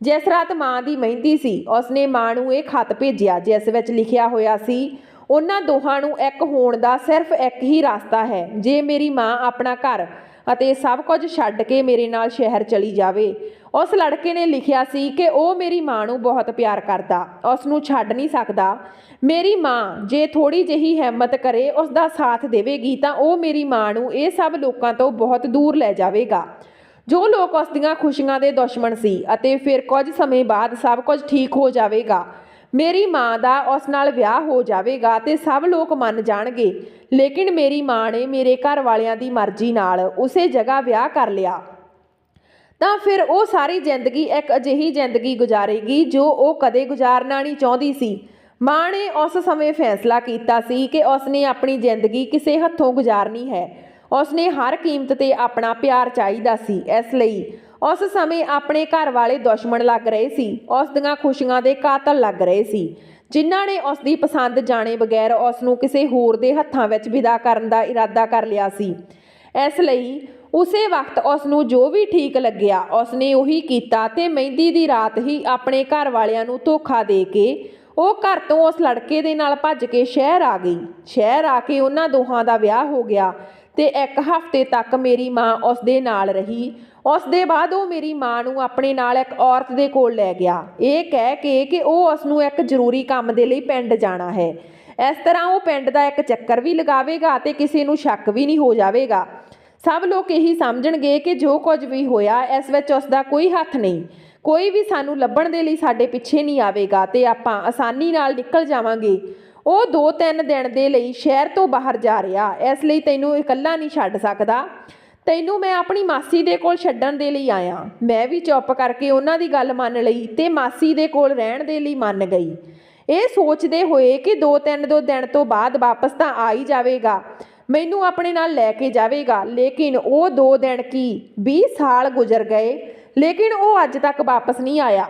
ਜਿਸ ਰਾਤ ਮਾਂ ਦੀ ਮਹਿੰਦੀ ਸੀ, ਉਸਨੇ ਮਾਂ ਨੂੰ ਇਹ ਖਤ ਭੇਜਿਆ ਜਿਸ ਵਿੱਚ ਲਿਖਿਆ ਹੋਇਆ ਸੀ, ਉਹਨਾਂ ਦੋਹਾਂ ਨੂੰ ਇੱਕ ਹੋਣ ਦਾ ਸਿਰਫ ਇੱਕ ਹੀ ਰਸਤਾ ਹੈ, ਜੇ ਮੇਰੀ ਮਾਂ ਆਪਣਾ ਘਰ ਅਤੇ ਸਭ ਕੁਝ ਛੱਡ ਕੇ ਮੇਰੇ ਨਾਲ ਸ਼ਹਿਰ ਚਲੀ ਜਾਵੇ। ਉਸ ਲੜਕੇ ਨੇ ਲਿਖਿਆ ਸੀ ਕਿ ਉਹ ਮੇਰੀ ਮਾਂ ਨੂੰ ਬਹੁਤ ਪਿਆਰ ਕਰਦਾ, ਉਸ ਨੂੰ ਛੱਡ ਨਹੀਂ ਸਕਦਾ। ਮੇਰੀ ਮਾਂ ਜੇ ਥੋੜੀ ਜਿਹੀ ਹਿੰਮਤ ਕਰੇ, ਉਸ ਦਾ ਸਾਥ ਦੇਵੇਗੀ ਤਾਂ ਉਹ ਮੇਰੀ ਮਾਂ ਨੂੰ ਇਹ ਸਭ ਲੋਕਾਂ ਤੋਂ ਬਹੁਤ ਦੂਰ ਲੈ ਜਾਵੇਗਾ ਜੋ ਲੋਕ ਉਸ ਦੀਆਂ ਖੁਸ਼ੀਆਂ ਦੇ ਦੁਸ਼ਮਣ ਸੀ, ਅਤੇ ਫਿਰ ਕੁਝ ਸਮੇਂ ਬਾਅਦ ਸਭ ਕੁਝ ਠੀਕ ਹੋ ਜਾਵੇਗਾ। ਮੇਰੀ ਮਾਂ ਦਾ ਉਸ ਨਾਲ ਵਿਆਹ ਹੋ ਜਾਵੇਗਾ ਤੇ ਸਭ ਲੋਕ ਮੰਨ ਜਾਣਗੇ। ਲੇਕਿਨ ਮੇਰੀ ਮਾਂ ਨੇ ਮੇਰੇ ਘਰ ਵਾਲਿਆਂ ਦੀ ਮਰਜ਼ੀ ਨਾਲ ਉਸੇ ਜਗ੍ਹਾ ਵਿਆਹ ਕਰ ਲਿਆ ਤਾਂ ਫਿਰ ਉਹ ਸਾਰੀ ਜ਼ਿੰਦਗੀ ਇੱਕ ਅਜਿਹੀ ਜ਼ਿੰਦਗੀ ਗੁਜ਼ਾਰੇਗੀ ਜੋ ਉਹ ਕਦੇ ਗੁਜ਼ਾਰਨਾ ਨਹੀਂ ਚਾਹੁੰਦੀ ਸੀ। ਮਾਂ ਨੇ ਉਸ ਸਮੇਂ ਫੈਸਲਾ ਕੀਤਾ ਸੀ ਕਿ ਉਸਨੇ ਆਪਣੀ ਜ਼ਿੰਦਗੀ ਕਿਸੇ ਹੱਥੋਂ ਗੁਜ਼ਾਰਨੀ ਹੈ। ਉਸਨੇ ਹਰ ਕੀਮਤ 'ਤੇ ਆਪਣਾ ਪਿਆਰ ਚਾਹੀਦਾ ਸੀ। ਇਸ ਲਈ ਉਸ ਸਮੇਂ ਆਪਣੇ ਘਰ ਵਾਲੇ ਦੁਸ਼ਮਣ ਲੱਗ ਰਹੇ ਸੀ, ਉਸ ਦੀਆਂ ਖੁਸ਼ੀਆਂ ਦੇ ਕਾਤਲ ਲੱਗ ਰਹੇ ਸੀ, ਜਿਨ੍ਹਾਂ ਨੇ ਉਸ ਦੀ ਪਸੰਦ ਜਾਣੇ ਬਗੈਰ ਉਸ ਨੂੰ ਕਿਸੇ ਹੋਰ ਦੇ ਹੱਥਾਂ ਵਿੱਚ ਵਿਦਾ ਕਰਨ ਦਾ ਇਰਾਦਾ ਕਰ ਲਿਆ ਸੀ। ਇਸ ਲਈ ਉਸੇ ਵਕਤ ਉਸ ਨੂੰ ਜੋ ਵੀ ਠੀਕ ਲੱਗਿਆ ਉਸਨੇ ਉਹੀ ਕੀਤਾ ਤੇ ਮਹਿੰਦੀ ਦੀ ਰਾਤ ਹੀ ਆਪਣੇ ਘਰ ਵਾਲਿਆਂ ਨੂੰ ਧੋਖਾ ਦੇ ਕੇ ਉਹ ਘਰ ਤੋਂ ਉਸ ਲੜਕੇ ਦੇ ਨਾਲ ਭੱਜ ਕੇ ਸ਼ਹਿਰ ਆ ਗਈ। ਸ਼ਹਿਰ ਆ ਕੇ ਉਹਨਾਂ ਦੋਹਾਂ ਦਾ ਵਿਆਹ ਹੋ ਗਿਆ ਤੇ ਇੱਕ ਹਫ਼ਤੇ ਤੱਕ ਮੇਰੀ ਮਾਂ ਉਸ ਦੇ ਨਾਲ ਰਹੀ। ਉਸ ਦੇ ਬਾਅਦ ਉਹ ਮੇਰੀ ਮਾਂ ਨੂੰ ਆਪਣੇ ਨਾਲ ਇੱਕ ਔਰਤ ਦੇ ਕੋਲ ਲੈ ਗਿਆ, ਇਹ ਕਹਿ ਕੇ ਕਿ ਉਹ ਉਸ ਨੂੰ ਇੱਕ ਜ਼ਰੂਰੀ ਕੰਮ ਦੇ ਲਈ ਪਿੰਡ ਜਾਣਾ ਹੈ। ਇਸ ਤਰ੍ਹਾਂ ਉਹ ਪਿੰਡ ਦਾ ਇੱਕ ਚੱਕਰ ਵੀ ਲਗਾਵੇਗਾ ਤੇ ਕਿਸੇ ਨੂੰ ਸ਼ੱਕ ਵੀ ਨਹੀਂ ਹੋ ਜਾਵੇਗਾ। ਸਭ ਲੋਕ ਇਹੀ ਸਮਝਣਗੇ ਕਿ ਜੋ ਕੁਝ ਵੀ ਹੋਇਆ ਇਸ ਵਿੱਚ ਉਸ ਦਾ ਕੋਈ ਹੱਥ ਨਹੀਂ। ਕੋਈ ਵੀ ਸਾਨੂੰ ਲੱਭਣ ਦੇ ਲਈ ਸਾਡੇ ਪਿੱਛੇ ਨਹੀਂ ਆਵੇਗਾ ਤੇ ਆਪਾਂ ਆਸਾਨੀ ਨਾਲ ਨਿਕਲ ਜਾਵਾਂਗੇ। ਉਹ 2-3 ਦਿਨ ਦੇ ਲਈ ਸ਼ਹਿਰ ਤੋਂ ਬਾਹਰ ਜਾ ਰਿਹਾ, ਇਸ ਲਈ ਤੈਨੂੰ ਇਕੱਲਾ ਨਹੀਂ ਛੱਡ ਸਕਦਾ। ਤੈਨੂੰ ਮੈਂ ਆਪਣੀ ਮਾਸੀ ਦੇ ਕੋਲ ਛੱਡਣ ਦੇ ਲਈ ਆਇਆ। ਮੈਂ ਵੀ ਚੁੱਪ ਕਰਕੇ ਉਹਨਾਂ ਦੀ ਗੱਲ ਮੰਨ ਲਈ ਤੇ ਮਾਸੀ ਦੇ ਕੋਲ ਰਹਿਣ ਦੇ ਲਈ ਮੰਨ ਗਈ, ਇਹ ਸੋਚਦੇ ਹੋਏ ਕਿ 2-3 ਦਿਨ ਤੋਂ ਬਾਅਦ ਵਾਪਸ ਤਾਂ ਆ ਹੀ ਜਾਵੇਗਾ, ਮੈਨੂੰ ਆਪਣੇ ਨਾਲ ਲੈ ਕੇ ਜਾਵੇਗਾ। ਲੇਕਿਨ ਉਹ 2 ਦਿਨ ਕੀ 20 ਸਾਲ ਗੁਜ਼ਰ ਗਏ, ਲੇਕਿਨ ਉਹ ਅੱਜ ਤੱਕ ਵਾਪਸ ਨਹੀਂ ਆਇਆ।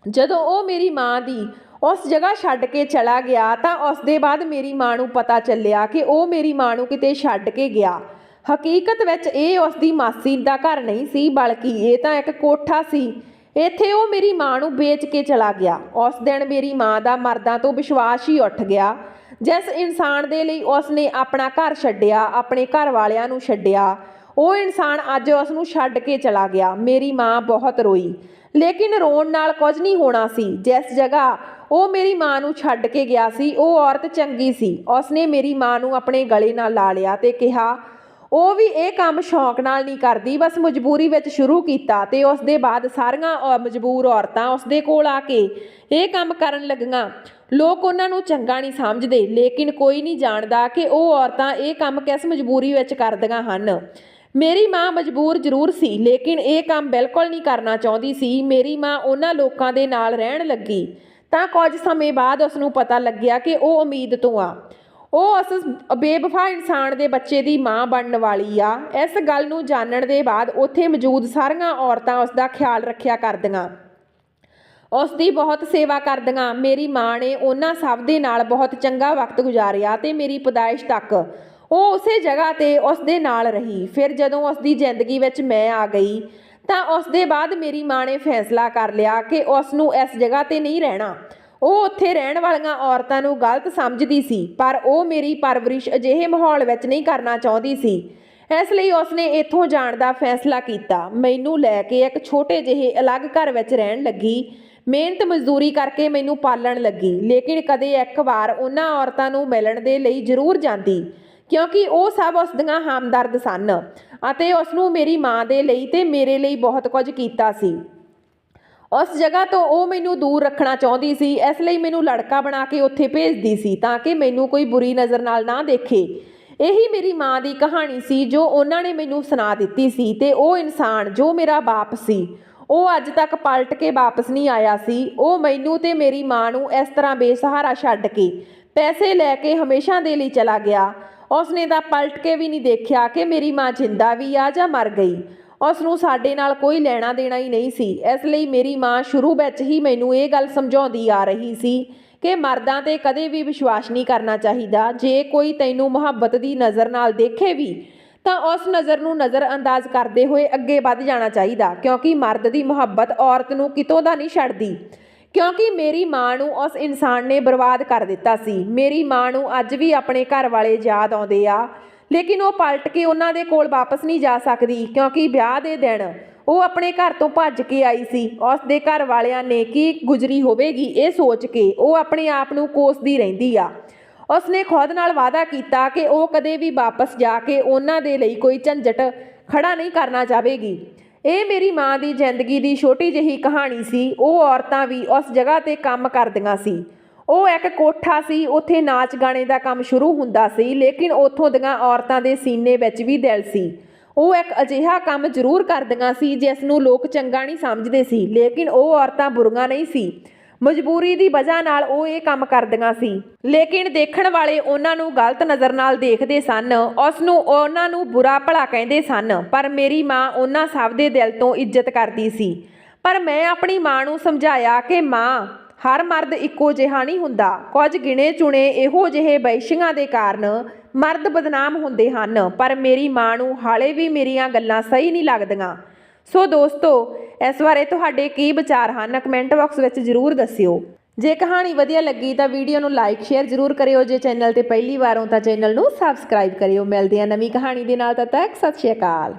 ਜਦੋਂ ਉਹ ਮੇਰੀ ਮਾਂ ਦੀ ਉਸ ਜਗ੍ਹਾ ਛੱਡ ਕੇ ਚਲਾ ਗਿਆ ਤਾਂ ਉਸ ਦੇ ਬਾਅਦ ਮੇਰੀ ਮਾਂ ਨੂੰ ਪਤਾ ਚੱਲਿਆ ਕਿ ਉਹ ਮੇਰੀ ਮਾਂ ਨੂੰ ਕਿਤੇ ਛੱਡ ਕੇ ਗਿਆ। ਹਕੀਕਤ ਵਿੱਚ ਇਹ ਉਸ ਦੀ ਮਾਸੀ ਦਾ ਘਰ ਨਹੀਂ ਸੀ, ਬਲਕਿ ਇਹ ਤਾਂ ਇੱਕ ਕੋਠਾ ਸੀ। ਇੱਥੇ ਉਹ ਮੇਰੀ ਮਾਂ ਨੂੰ ਵੇਚ ਕੇ ਚਲਾ ਗਿਆ। ਉਸ ਦਿਨ ਮੇਰੀ ਮਾਂ ਦਾ ਮਰਦਾਂ ਤੋਂ ਵਿਸ਼ਵਾਸ ਹੀ ਉੱਠ ਗਿਆ। ਜਿਸ ਇਨਸਾਨ ਦੇ ਲਈ ਉਸ ਨੇ ਆਪਣਾ ਘਰ ਛੱਡਿਆ, ਆਪਣੇ ਘਰ ਵਾਲਿਆਂ ਨੂੰ ਛੱਡਿਆ, ਉਹ ਇਨਸਾਨ ਅੱਜ ਉਸ ਨੂੰ ਛੱਡ ਕੇ ਚਲਾ ਗਿਆ। ਮੇਰੀ ਮਾਂ ਬਹੁਤ ਰੋਈ, ਲੇਕਿਨ ਰੋਣ ਨਾਲ ਕੁਝ ਨਹੀਂ ਹੋਣਾ ਸੀ। ਜਿਸ ਜਗ੍ਹਾ ਉਹ ਮੇਰੀ ਮਾਂ ਨੂੰ ਛੱਡ ਕੇ ਗਿਆ ਸੀ ਉਹ ਔਰਤ ਚੰਗੀ ਸੀ। ਉਸਨੇ ਮੇਰੀ ਮਾਂ ਨੂੰ ਆਪਣੇ ਗਲੇ ਨਾਲ ਲਾ ਲਿਆ ਤੇ ਕਿਹਾ ਉਹ ਵੀ ਇਹ ਕੰਮ ਸ਼ੌਂਕ ਨਾਲ ਨਹੀਂ ਕਰਦੀ, ਬਸ ਮਜਬੂਰੀ ਵਿੱਚ ਸ਼ੁਰੂ ਕੀਤਾ। ਤੇ ਉਸ ਦੇ ਬਾਅਦ ਸਾਰੀਆਂ ਮਜਬੂਰ ਔਰਤਾਂ ਉਸ ਦੇ ਕੋਲ ਆ ਕੇ ਇਹ ਕੰਮ ਕਰਨ ਲੱਗੀਆਂ। ਲੋਕ ਉਹਨਾਂ ਨੂੰ ਚੰਗਾ ਨਹੀਂ ਸਮਝਦੇ, ਲੇਕਿਨ ਕੋਈ ਨਹੀਂ ਜਾਣਦਾ ਕਿ ਉਹ ਔਰਤਾਂ ਇਹ ਕੰਮ ਕਿਸ ਮਜਬੂਰੀ ਵਿੱਚ ਕਰਦੀਆਂ ਹਨ। ਮੇਰੀ ਮਾਂ ਮਜਬੂਰ ਜ਼ਰੂਰ ਸੀ, ਲੇਕਿਨ ਇਹ ਕੰਮ ਬਿਲਕੁਲ ਨਹੀਂ ਕਰਨਾ ਚਾਹੁੰਦੀ ਸੀ। ਮੇਰੀ ਮਾਂ ਉਹਨਾਂ ਲੋਕਾਂ ਦੇ ਨਾਲ ਰਹਿਣ ਲੱਗੀ ਤਾਂ ਕੁਝ ਸਮੇਂ ਬਾਅਦ ਉਸ ਨੂੰ ਪਤਾ ਲੱਗਿਆ ਕਿ ਉਹ ਉਮੀਦ ਤੋਂ ਆ, ਉਹ ਉਸ ਬੇਵਫਾ ਇਨਸਾਨ ਦੇ ਬੱਚੇ ਦੀ ਮਾਂ ਬਣਨ ਵਾਲੀ ਆ। ਇਸ ਗੱਲ ਨੂੰ ਜਾਣਨ ਦੇ ਬਾਅਦ ਉੱਥੇ ਮੌਜੂਦ ਸਾਰੀਆਂ ਔਰਤਾਂ ਉਸ ਦਾ ਖਿਆਲ ਰੱਖਿਆ ਕਰਦੀਆਂ, ਉਸ ਦੀ ਬਹੁਤ ਸੇਵਾ ਕਰਦੀਆਂ। ਮੇਰੀ ਮਾਂ ਨੇ ਉਹਨਾਂ ਸਭ ਦੇ ਨਾਲ ਬਹੁਤ ਚੰਗਾ ਵਕਤ ਗੁਜ਼ਾਰਿਆ ਤੇ ਮੇਰੀ ਪੈਦਾਇਸ਼ ਤੱਕ ਉਹ ਉਸੇ ਜਗ੍ਹਾ 'ਤੇ ਉਸ ਦੇ ਨਾਲ ਰਹੀ। ਫਿਰ ਜਦੋਂ ਉਸ ਦੀ ਜ਼ਿੰਦਗੀ ਵਿੱਚ ਮੈਂ ਆ ਗਈ ਤਾਂ ਉਸ ਦੇ ਬਾਅਦ ਮੇਰੀ ਮਾਂ ਨੇ ਫੈਸਲਾ ਕਰ ਲਿਆ ਕਿ ਉਸ ਨੂੰ ਇਸ ਜਗ੍ਹਾ 'ਤੇ ਨਹੀਂ ਰਹਿਣਾ। ਉਹ ਉੱਥੇ ਰਹਿਣ ਵਾਲੀਆਂ ਔਰਤਾਂ ਨੂੰ ਗਲਤ ਸਮਝਦੀ ਸੀ, ਪਰ ਉਹ ਮੇਰੀ ਪਰਵਰਿਸ਼ ਅਜਿਹੇ ਮਾਹੌਲ ਵਿੱਚ ਨਹੀਂ ਕਰਨਾ ਚਾਹੁੰਦੀ ਸੀ। ਇਸ ਲਈ ਉਸਨੇ ਇੱਥੋਂ ਜਾਣ ਦਾ ਫੈਸਲਾ ਕੀਤਾ। ਮੈਨੂੰ ਲੈ ਕੇ ਇੱਕ ਛੋਟੇ ਜਿਹੇ ਅਲੱਗ ਘਰ ਵਿੱਚ ਰਹਿਣ ਲੱਗੀ। ਮਿਹਨਤ ਮਜ਼ਦੂਰੀ ਕਰਕੇ ਮੈਨੂੰ ਪਾਲਣ ਲੱਗੀ, ਲੇਕਿਨ ਕਦੇ ਇੱਕ ਵਾਰ ਉਹਨਾਂ ਔਰਤਾਂ ਨੂੰ ਮਿਲਣ ਦੇ ਲਈ ਜ਼ਰੂਰ ਜਾਂਦੀ, ਕਿਉਂਕਿ ਉਹ ਸਭ ਉਸ ਦੀਆਂ ਹਮਦਰਦ ਸਨ ਅਤੇ ਉਸ ਨੂੰ ਮੇਰੀ ਮਾਂ ਦੇ ਲਈ ਤੇ ਮੇਰੇ ਲਈ ਬਹੁਤ ਕੁਝ ਕੀਤਾ ਸੀ। ਉਸ ਜਗ੍ਹਾ ਤੋਂ ਉਹ ਮੈਨੂੰ ਦੂਰ ਰੱਖਣਾ ਚਾਹੁੰਦੀ ਸੀ, ਇਸ ਲਈ ਮੈਨੂੰ ਲੜਕਾ ਬਣਾ ਕੇ ਉੱਥੇ ਭੇਜਦੀ ਸੀ ਤਾਂ ਕਿ ਮੈਨੂੰ ਕੋਈ ਬੁਰੀ ਨਜ਼ਰ ਨਾਲ ਨਾ ਦੇਖੇ। ਇਹੀ ਮੇਰੀ ਮਾਂ ਦੀ ਕਹਾਣੀ ਸੀ ਜੋ ਉਹਨਾਂ ਨੇ ਮੈਨੂੰ ਸੁਣਾ ਦਿੱਤੀ ਸੀ। ਤੇ ਉਹ ਇਨਸਾਨ ਜੋ ਮੇਰਾ ਬਾਪ ਸੀ, ਉਹ ਅੱਜ ਤੱਕ ਪਲਟ ਕੇ ਵਾਪਸ ਨਹੀਂ ਆਇਆ ਸੀ। ਉਹ ਮੈਨੂੰ ਤੇ ਮੇਰੀ ਮਾਂ ਨੂੰ ਇਸ ਤਰ੍ਹਾਂ ਬੇਸਹਾਰਾ ਛੱਡ ਕੇ ਪੈਸੇ ਲੈ ਕੇ ਹਮੇਸ਼ਾ ਦੇ ਲਈ ਚਲਾ ਗਿਆ। ਉਸਨੇ ਤਾਂ ਪਲਟ ਕੇ ਵੀ ਨਹੀਂ ਦੇਖਿਆ ਕਿ ਮੇਰੀ ਮਾਂ ਜਿੰਦਾ ਵੀ ਆ ਜਾਂ ਮਰ ਗਈ। ਉਸ ਨੂੰ ਸਾਡੇ ਨਾਲ ਕੋਈ ਲੈਣਾ ਦੇਣਾ ਹੀ ਨਹੀਂ ਸੀ। ਇਸ ਲਈ ਮੇਰੀ ਮਾਂ ਸ਼ੁਰੂ ਵਿੱਚ ਹੀ ਮੈਨੂੰ ਇਹ ਗੱਲ ਸਮਝਾਉਂਦੀ ਆ ਰਹੀ ਸੀ ਕਿ ਮਰਦਾਂ 'ਤੇ ਕਦੇ ਵੀ ਵਿਸ਼ਵਾਸ ਨਹੀਂ ਕਰਨਾ ਚਾਹੀਦਾ। ਜੇ ਕੋਈ ਤੈਨੂੰ ਮੁਹੱਬਤ ਦੀ ਨਜ਼ਰ ਨਾਲ ਦੇਖੇ ਵੀ ਤਾਂ ਉਸ ਨਜ਼ਰ ਨੂੰ ਨਜ਼ਰ ਅੰਦਾਜ਼ ਕਰਦੇ ਹੋਏ ਅੱਗੇ ਵੱਧ ਜਾਣਾ ਚਾਹੀਦਾ, ਕਿਉਂਕਿ ਮਰਦ ਦੀ ਮੁਹੱਬਤ ਔਰਤ ਨੂੰ ਕਿਤੋਂ ਦਾ ਨਹੀਂ ਛੱਡਦੀ। ਕਿਉਂਕਿ ਮੇਰੀ ਮਾਂ ਨੂੰ ਉਸ ਇਨਸਾਨ ਨੇ ਬਰਬਾਦ ਕਰ ਦਿੱਤਾ ਸੀ। ਮੇਰੀ ਮਾਂ ਨੂੰ ਅੱਜ ਵੀ ਆਪਣੇ ਘਰ ਵਾਲੇ ਯਾਦ ਆਉਂਦੇ ਆ, ਲੇਕਿਨ ਉਹ ਪਲਟ ਕੇ ਉਹਨਾਂ ਦੇ ਕੋਲ ਵਾਪਸ ਨਹੀਂ ਜਾ ਸਕਦੀ, ਕਿਉਂਕਿ ਵਿਆਹ ਦੇ ਦਿਨ ਉਹ ਆਪਣੇ ਘਰ ਤੋਂ ਭੱਜ ਕੇ ਆਈ ਸੀ। ਉਸ ਦੇ ਘਰ ਵਾਲਿਆਂ ਨੇ ਕੀ ਗੁਜ਼ਰੀ ਹੋਵੇਗੀ ਇਹ ਸੋਚ ਕੇ ਉਹ ਆਪਣੇ ਆਪ ਨੂੰ ਕੋਸਦੀ ਰਹਿੰਦੀ ਆ। ਉਸਨੇ ਖੁਦ ਨਾਲ ਵਾਅਦਾ ਕੀਤਾ ਕਿ ਉਹ ਕਦੇ ਵੀ ਵਾਪਸ ਜਾ ਕੇ ਉਹਨਾਂ ਦੇ ਲਈ ਕੋਈ ਝੰਜਟ ਖੜਾ ਨਹੀਂ ਕਰਨਾ ਚਾਹੇਗੀ। ਇਹ ਮੇਰੀ ਮਾਂ ਦੀ ਜ਼ਿੰਦਗੀ ਦੀ ਛੋਟੀ ਜਿਹੀ ਕਹਾਣੀ ਸੀ। ਉਹ ਔਰਤਾਂ ਵੀ ਉਸ ਜਗ੍ਹਾ 'ਤੇ ਕੰਮ ਕਰਦੀਆਂ ਸੀ। ਉਹ ਇੱਕ ਕੋਠਾ ਸੀ, ਉੱਥੇ ਨਾਚ ਗਾਣੇ ਦਾ ਕੰਮ ਸ਼ੁਰੂ ਹੁੰਦਾ ਸੀ, ਲੇਕਿਨ ਉੱਥੋਂ ਦੀਆਂ ਔਰਤਾਂ ਦੇ ਸੀਨੇ ਵਿੱਚ ਵੀ ਦਿਲ ਸੀ। ਉਹ ਇੱਕ ਅਜਿਹਾ ਕੰਮ ਜ਼ਰੂਰ ਕਰਦੀਆਂ ਸੀ ਜਿਸ ਨੂੰ ਲੋਕ ਚੰਗਾ ਨਹੀਂ ਸਮਝਦੇ ਸੀ, ਲੇਕਿਨ ਉਹ ਔਰਤਾਂ ਬੁਰੀਆਂ ਨਹੀਂ ਸੀ। ਮਜਬੂਰੀ ਦੀ ਵਜ੍ਹਾ ਨਾਲ ਉਹ ਇਹ ਕੰਮ ਕਰਦੀਆਂ ਸੀ, ਲੇਕਿਨ ਦੇਖਣ ਵਾਲੇ ਉਹਨਾਂ ਨੂੰ ਗਲਤ ਨਜ਼ਰ ਨਾਲ ਦੇਖਦੇ ਸਨ। ਉਸ ਨੂੰ ਉਹਨਾਂ ਨੂੰ ਬੁਰਾ ਭਲਾ ਕਹਿੰਦੇ ਸਨ, ਪਰ ਮੇਰੀ ਮਾਂ ਉਹਨਾਂ ਸਭ ਦੇ ਦਿਲ ਤੋਂ ਇੱਜ਼ਤ ਕਰਦੀ ਸੀ। ਪਰ ਮੈਂ ਆਪਣੀ ਮਾਂ ਨੂੰ ਸਮਝਾਇਆ ਕਿ ਮਾਂ, ਹਰ ਮਰਦ ਇੱਕੋ ਜਿਹਾ ਨਹੀਂ ਹੁੰਦਾ। ਕੁਝ ਗਿਣੇ ਚੁਣੇ ਇਹੋ ਜਿਹੇ ਵੈਸ਼ੀਆਂ ਦੇ ਕਾਰਨ ਮਰਦ ਬਦਨਾਮ ਹੁੰਦੇ ਹਨ। ਪਰ ਮੇਰੀ ਮਾਂ ਨੂੰ ਹਾਲੇ ਵੀ ਮੇਰੀਆਂ ਗੱਲਾਂ ਸਹੀ ਨਹੀਂ ਲੱਗਦੀਆਂ। ਸੋ ਦੋਸਤੋ, ਇਸ ਬਾਰੇ ਤੁਹਾਡੇ ਕੀ ਵਿਚਾਰ ਹਨ ਕਮੈਂਟ ਬਾਕਸ ਵਿੱਚ ਜ਼ਰੂਰ ਦੱਸਿਓ। ਜੇ ਕਹਾਣੀ ਵਧੀਆ ਲੱਗੀ ਤਾਂ ਵੀਡੀਓ ਨੂੰ ਲਾਈਕ ਸ਼ੇਅਰ ਜ਼ਰੂਰ ਕਰਿਓ। ਜੇ ਚੈਨਲ ਤੇ ਪਹਿਲੀ ਵਾਰ ਹੋ ਤਾਂ ਚੈਨਲ ਨੂੰ ਸਬਸਕ੍ਰਾਈਬ ਕਰਿਓ। ਮਿਲਦੇ ਹਾਂ ਨਵੀਂ ਕਹਾਣੀ ਦੇ ਨਾਲ, ਤਦ ਤੱਕ ਸਤਿ ਸ਼੍ਰੀ ਅਕਾਲ।